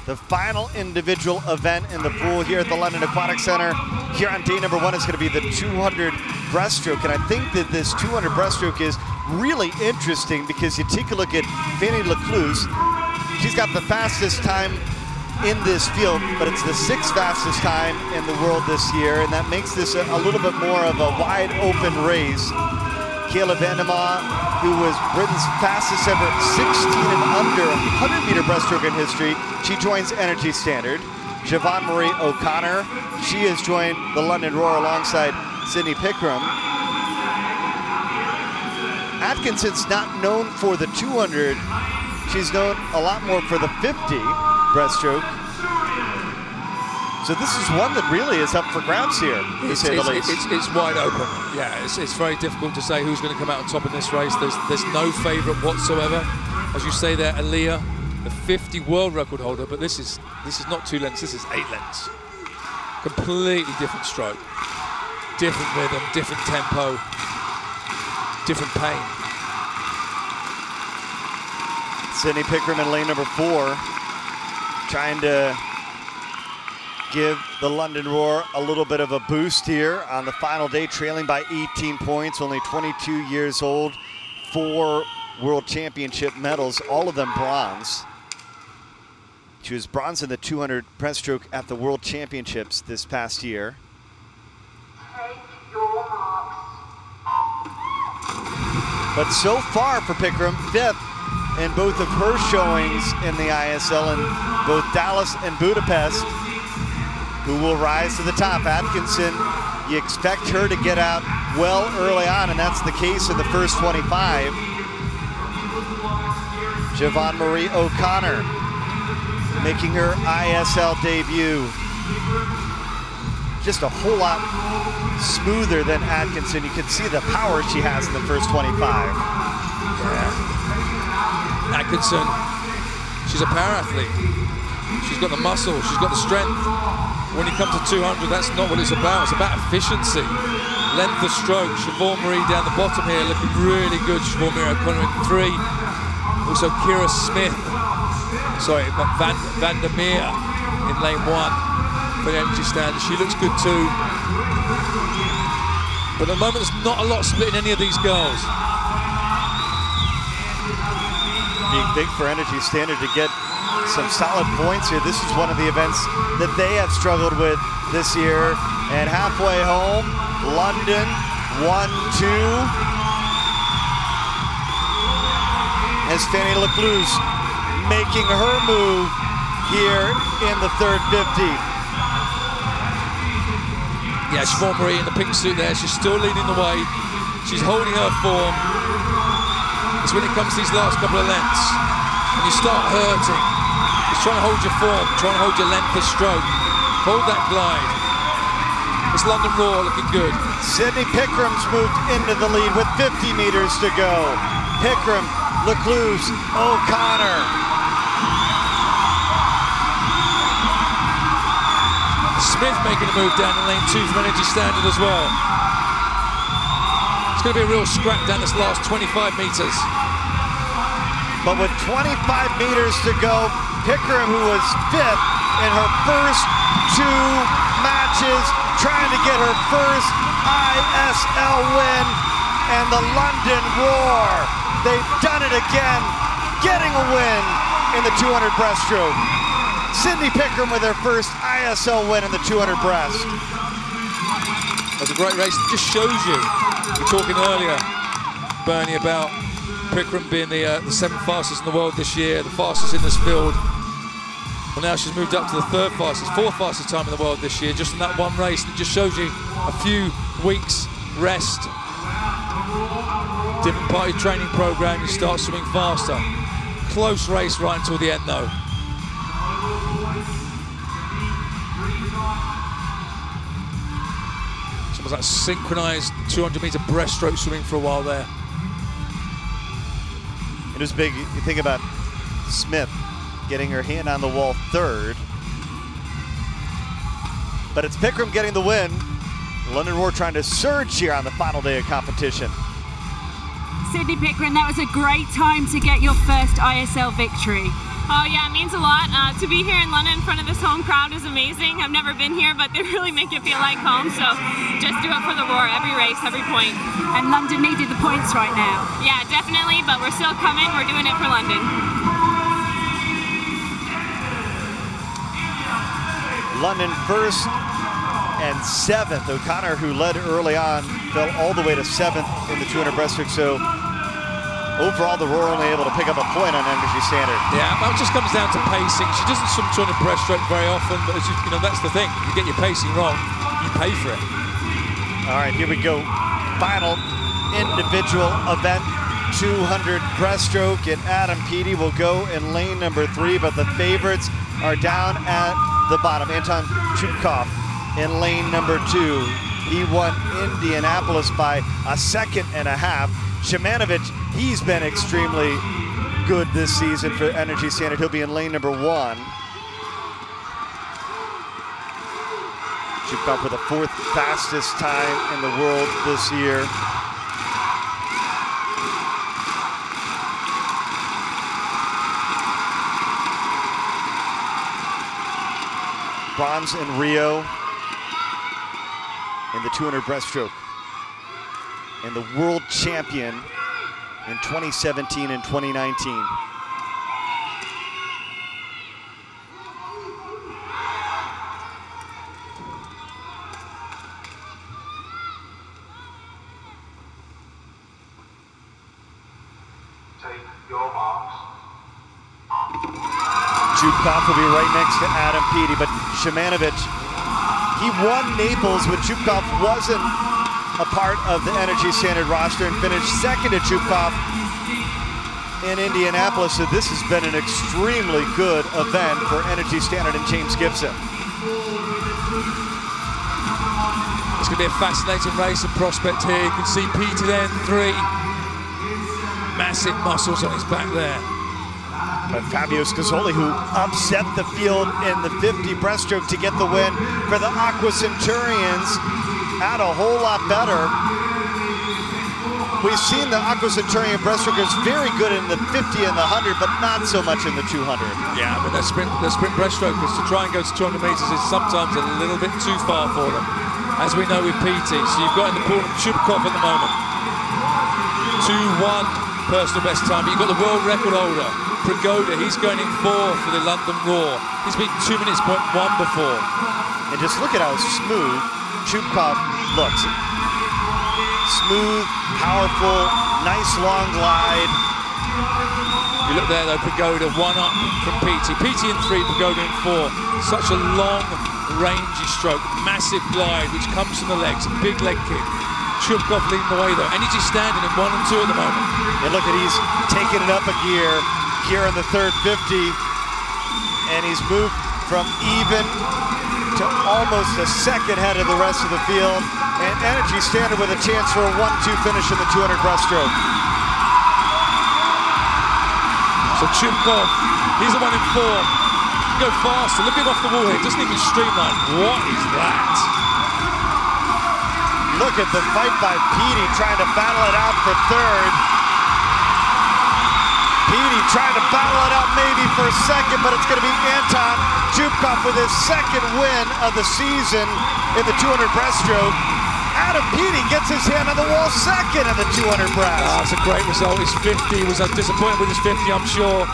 The final individual event in the pool here at the London Aquatics Centre. Here on day number 1 is going to be the 200 breaststroke. And I think that this 200 breaststroke is really interesting because you take a look at Fanny Lecluse. She's got the fastest time in this field, but it's the 6th fastest time in the world this year, and that makes this a little bit more of a wide open race. Kayla Vandemar, who was Britain's fastest ever 16 and under 100-meter breaststroke in history, she joins Energy Standard. Siobhan Marie O'Connor, she has joined the London Roar alongside Sydney Pickram. Atkinson's not known for the 200. She's known a lot more for the 50 breaststroke. So this is one that really is up for grabs here, to say the least. It's wide open. Yeah, it's very difficult to say who's going to come out on top in this race. There's no favourite whatsoever. As you say there, Aaliyah, the 50 world record holder, but this is not 2 lengths, this is 8 lengths. Completely different stroke, different rhythm, different tempo, different pain. Sydney Pickram in lane number 4, trying to give the London Roar a little bit of a boost here on the final day, trailing by 18 points, only 22 years old, 4 world championship medals, all of them bronze. She was bronze in the 200 breaststroke at the World Championships this past year. But so far for Pickram, 5th in both of her showings in the ISL in both Dallas and Budapest. Who will rise to the top? Atkinson, you expect her to get out well early on, and that's the case in the first 25. Siobhan Marie O'Connor making her ISL debut. Just a whole lot smoother than Atkinson. You can see the power she has in the first 25. Yeah. Atkinson, she's a power athlete. She's got the muscle, she's got the strength. When you come to 200, that's not what it's about. It's about efficiency, length of stroke. Siobhan Marie down the bottom here looking really good. Siobhan Marie O'Connor in 3. Also Kira Smith, Vandemar in lane 1 for the Energy Standard. She looks good too. But at the moment, there's not a lot splitting any of these girls. Being big for Energy Standard to get some solid points here. This is one of the events that they have struggled with this year. And halfway home, London, 1-2. As Fanny Lecluse making her move here in the third 50. Yeah, Siobhan Marie in the pink suit there. She's still leading the way. She's holding her form. It's when it comes to these last couple of lengths and you start hurting. It's trying to hold your form, trying to hold your length of stroke. Hold that glide. It's London Roar looking good. Sydney Pickram's moved into the lead with 50 meters to go. Pickram, Lecluse, O'Connor. Smith making a move down in lane 2 from Energy Standard as well. It's going to be a real scrap down this last 25 meters. But with 25 meters to go, Pickram, who was 5th in her first 2 matches, matches, trying to get her first ISL win, and the London Roar. They've done it again, getting a win in the 200 breaststroke. Sydney Pickram with her first ISL win in the 200 breast. That's a great race. It just shows you. We were talking earlier, Bernie, about Pickram being the 7th fastest in the world this year, the fastest in this field. Well, now she's moved up to the 3rd fastest, 4th fastest time in the world this year, just in that one race. And it just shows you a few weeks rest, different part of your training program, you start swimming faster. Close race right until the end, though. It's almost like synchronized 200-meter breaststroke swimming for a while there. It was big. You think about Smith getting her hand on the wall 3rd. But it's Pickram getting the win. The London Roar trying to surge here on the final day of competition. Sydney Pickram, that was a great time to get your first ISL victory. Oh yeah, it means a lot. To be here in London in front of this home crowd is amazing. I've never been here, but they really make it feel like home. So just do it for the Roar, every race, every point. And London needed the points right now. Yeah, definitely, but we're still coming. We're doing it for London. London 1st and 7th. O'Connor, who led early on, fell all the way to 7th in the 200 breaststroke. So overall, the Roar only able to pick up a point on Energy Standard. Yeah, that just comes down to pacing. She doesn't swim 200 breaststroke very often, but as you know, that's the thing. If you get your pacing wrong, you pay for it. All right, here we go. Final individual event, 200 breaststroke, and Adam Pedi will go in lane number 3, but the favorites are down at the bottom. Anton Chupkov in lane number 2. He won Indianapolis by a 1.5 seconds. Shimanovic, he's been extremely good this season for Energy Standard. He'll be in lane number 1. Chupkov with the 4th fastest time in the world this year. Bronze in Rio in the 200 breaststroke. And the world champion in 2017 and 2019. Take your marks. Chupkov will be right next to Adam Pedi, but Shimanovic, he won Naples when Chupkov wasn't a part of the Energy Standard roster and finished 2nd to Chupkov in Indianapolis. So this has been an extremely good event for Energy Standard and James Gibson. It's going to be a fascinating race and prospect here. You can see Pedi there in 3. Massive muscles on his back there. But Fabio Scazzoli, who upset the field in the 50 breaststroke to get the win for the Aqua Centurions, had a whole lot better. We've seen the Aqua Centurion breaststrokers very good in the 50 and the 100, but not so much in the 200. Yeah, I mean, the sprint breaststrokers, to try and go to 200 meters is sometimes a little bit too far for them, as we know with Pedi. So you've got in the pool of Chupkov at the moment. 2:1 personal best time, but you've got the world record holder, Prigoda. He's going in 4th for the London Roar. He's been 2 minutes 0.1 before. And just look at how smooth Chupkov looks. Smooth, powerful, nice long glide. You look there though, Prigoda 1 up from Pedi. Pedi in 3, Prigoda in 4. Such a long, rangy stroke, massive glide, which comes from the legs, big leg kick. Chupkov leading the way though. Energy Standard in 1 and 2 at the moment. And look at, he's taking it up a gear here in the 3rd 50. And he's moved from even to almost a 2nd ahead of the rest of the field. And Energy Standard with a chance for a 1-2 finish in the 200 breaststroke. So Chupkov, he's the one in 4. Go faster, look at him off the wall here, doesn't even streamline. What is that? Look at the fight by Pedi trying to battle it out for 3rd. Pedi trying to battle it out maybe for a second, but it's going to be Anton Chupkov with his second win of the season in the 200 breaststroke. Pedi gets his hand on the wall second in the 200 breast. That's a great result. His 50 was disappointed with his 50, I'm sure.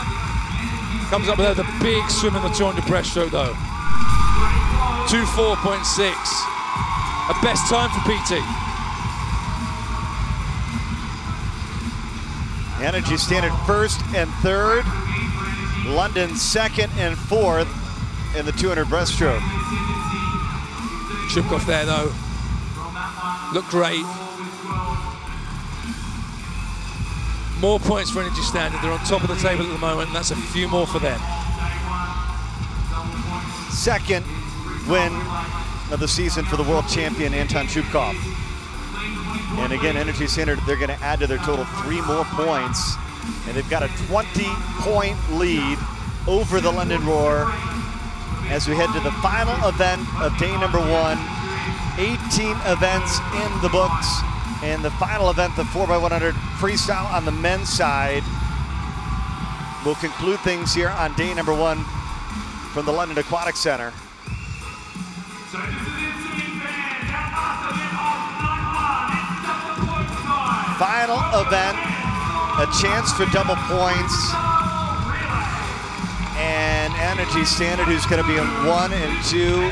Comes up with the big swim in the 200 breaststroke though. 2:4.6. A best time for PT. Energy Standard first and third. London second and fourth in the 200 breaststroke. Chupkov there though. Looked great. More points for Energy Standard. They're on top of the table at the moment, and that's a few more for them. Second win of the season for the world champion Anton Chupkov. And again, Energy Standard, they're going to add to their total 3 more points, and they've got a 20-point lead over the London Roar as we head to the final event of day number 1. 18 events in the books, and the final event, the 4x100 freestyle on the men's side, will conclude things here on day number 1 from the London Aquatics Centre. Final event, a chance for double points, and Energy Standard, who's going to be in 1 and 2.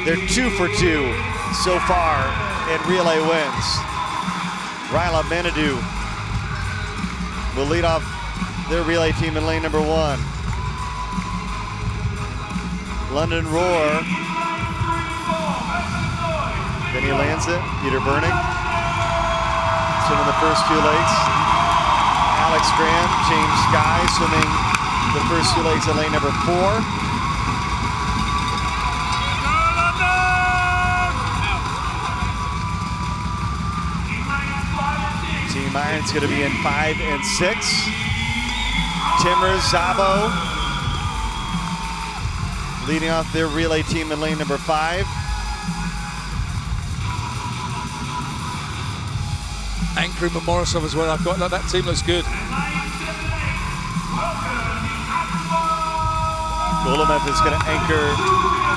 They're 2 for 2 so far in relay wins. Ryla Manadou will lead off their relay team in lane number 1. London Roar. Then he lands it. Peter Burning. Swimming the first 2 legs. Alex Graham, James Guy swimming the first 2 legs in lane number 4. Team Iron's going to be in 5 and 6. Timur Zabo leading off their relay team in lane number 5. Anchoring Momorisov as well. That team looks good. Golomev is going to anchor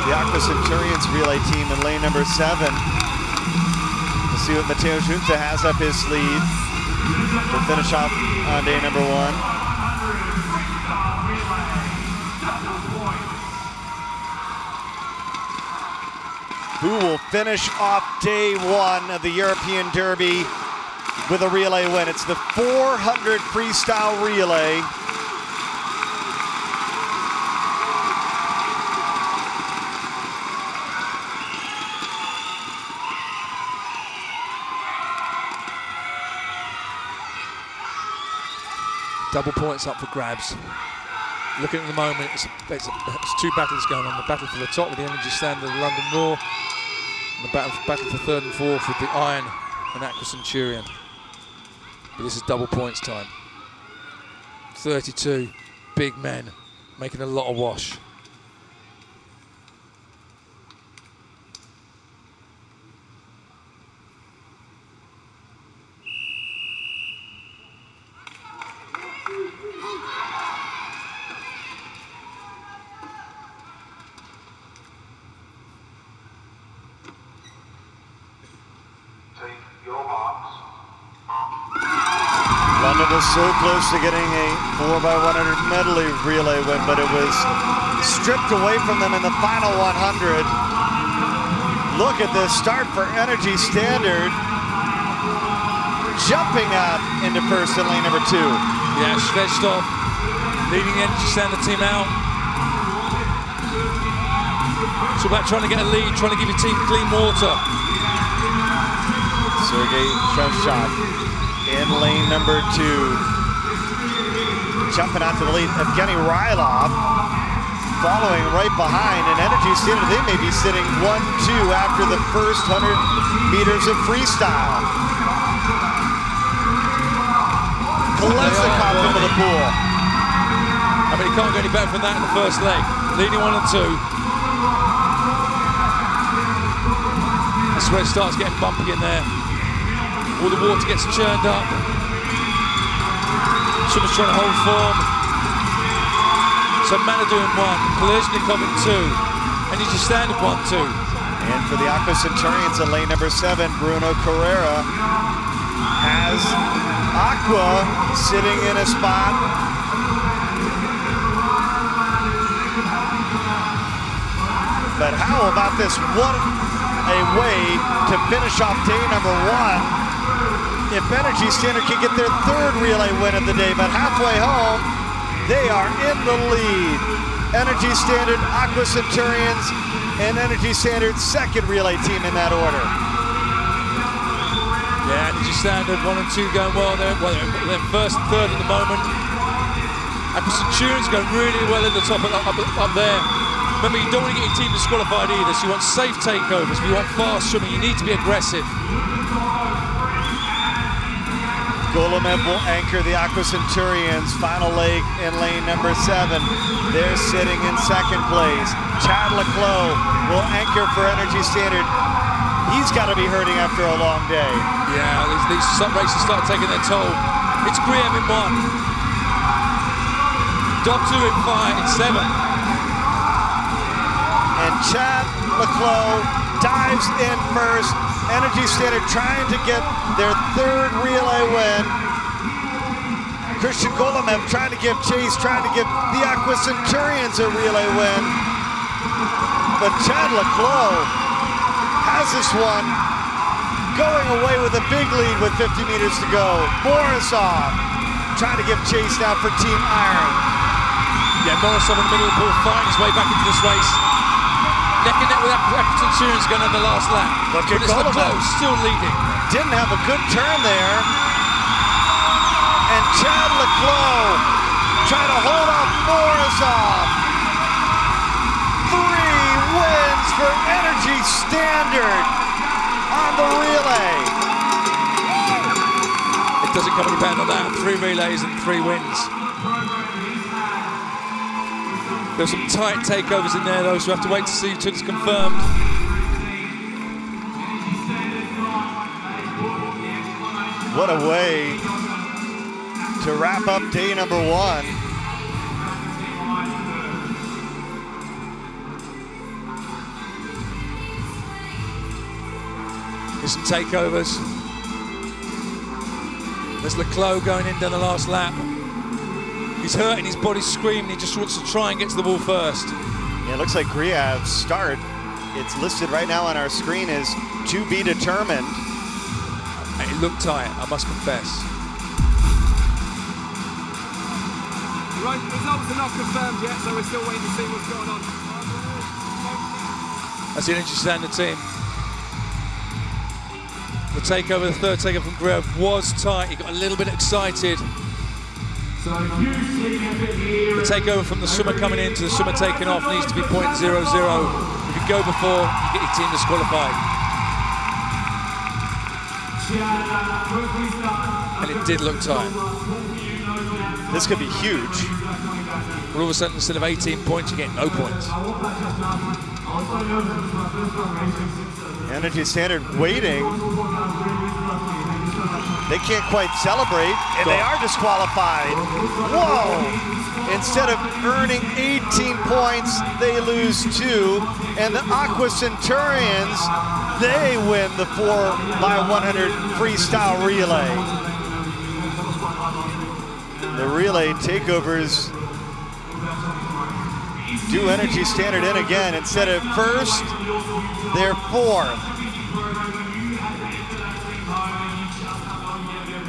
the Aqua Centurions relay team in lane number 7. We'll see what Matteo Junta has up his sleeve. We'll finish off on day number 1. Who will finish off day 1 of the European Derby with a relay win? It's the 400 freestyle relay. Double points up for grabs. Looking at the moment, it's 2 battles going on. The battle for the top with the Energy Standard, the London Roar, and the battle for 3rd and 4th with the Iron and Aqua Centurion. But this is double points time. 32 big men making a lot of wash. London was so close to getting a 4x100 medley relay win, but it was stripped away from them in the final 100. Look at this start for Energy Standard. Jumping out into first in lane number 2. Yeah, Shvedstov leading the Energy Standard team out. It's about trying to get a lead, trying to give your team clean water. Sergei Shevchuk in lane number 2. Jumping out to the lead, Evgeny Rylov following right behind, and Energy Standard, they may be sitting 1-2 after the first 100 meters of freestyle. Kolesnikov into the pool. I mean, he can't go any better than that in the first leg. Leading 1 and 2. That's where it starts getting bumpy in there. All the water gets churned up. Swimmers trying to hold form. So Manadou in 1, Kolesnikov in 2, Energy Standard 1-2. And for the Aqua Centurions in lane number 7, Bruno Carrera has Aqua sitting in a spot. But how about this? What a way to finish off day number 1. If Energy Standard can get their 3rd relay win of the day, but halfway home, they are in the lead. Energy Standard, Aqua Centurions, and Energy Standard 2nd relay team in that order. Yeah, Energy Standard 1 and 2 going well there. Well, they're 1st and 3rd at the moment. Aqua Centurions going really well at the top up there. Remember, you don't want to get your team disqualified either, so you want safe takeovers, but you want fast swimming, you need to be aggressive. Golomev will anchor the Aqua Centurions, final leg in lane number 7. They're sitting in 2nd place. Chad Leclos will anchor for Energy Standard. He's got to be hurting after a long day. Yeah, these races start taking their toll. It's Graham in 1. Doctor in 7. And Chad Leclos dives in first. Energy Standard trying to get their 3rd relay win. Christian Golomev trying to give chase, trying to give the Aqua Centurions a relay win. But Chad Leclos has this one going away with a big lead with 50 meters to go. Borisov trying to give chase now for Team Iron. Yeah, Borisov in the middle of the pool fighting his way back into this race. Neck and neck with Aqua Centurions going on the last lap. Look at Leclos still leading. Didn't have a good turn there. And Chad Leclos trying to hold off Borisov. 3 wins for Energy Standard on the relay. It doesn't come any better than that. 3 relays and 3 wins. There's some tight takeovers in there though, so we have to wait to see until it's confirmed. What a way to wrap up day number 1. There's some takeovers. There's Leclos going in down the last lap. He's hurting, his body's screaming, he just wants to try and get to the wall first. Yeah, it looks like Griav's start. It's listed right now on our screen as to be determined. It looked tight, I must confess. Right, results are not confirmed yet, so we're still waiting to see what's going on. That's the Energy Standard team. The takeover, the 3rd takeover from Griav was tight, he got a little bit excited. The takeover from the swimmer coming in to the swimmer taking off needs to be 0.00. If you go before, you get your team disqualified. And it did look tight. This could be huge. But all of a sudden, instead of 18 points, you get no points. Energy Standard waiting. They can't quite celebrate, and they are disqualified. Whoa! Instead of earning 18 points, they lose 2. And the Aqua Centurions, they win the 4x100 freestyle relay. The relay takeovers do Energy Standard in again. Instead of 1st, they're 4th.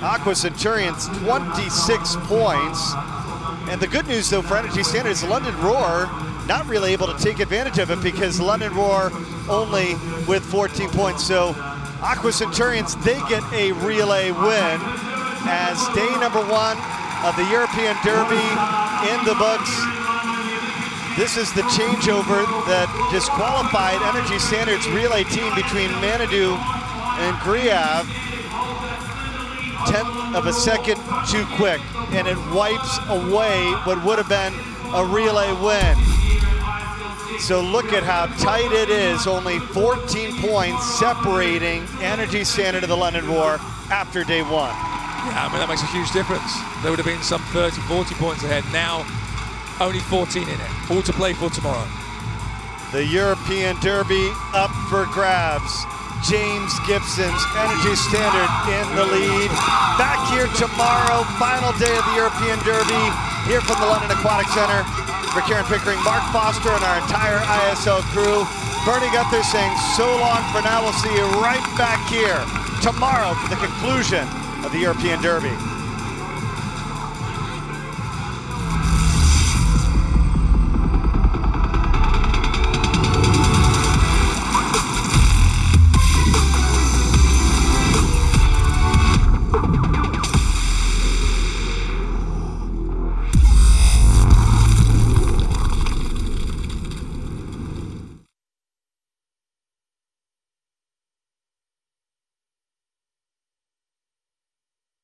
Aqua Centurions 26 points. And the good news though for Energy Standard is London Roar not really able to take advantage of it because London Roar only with 14 points. So Aqua Centurions, they get a relay win as day number 1 of the European Derby in the books. This is the changeover that disqualified Energy Standard's relay team between Manadou and Griav. 1/10 of a second too quick, and it wipes away what would have been a relay win. So look at how tight it is, only 14 points separating Energy Standard of the London Roar after day 1. Yeah, I mean, that makes a huge difference. There would have been some 30, 40 points ahead. Now, only 14 in it. All to play for tomorrow. The European Derby up for grabs. James Gibson's Energy Standard in the lead. Back here tomorrow, final day of the European Derby, here from the London Aquatics Centre. For Karen Pickering, Mark Foster, and our entire ISL crew, Bernie Gunther saying so long for now. We'll see you right back here tomorrow for the conclusion of the European Derby.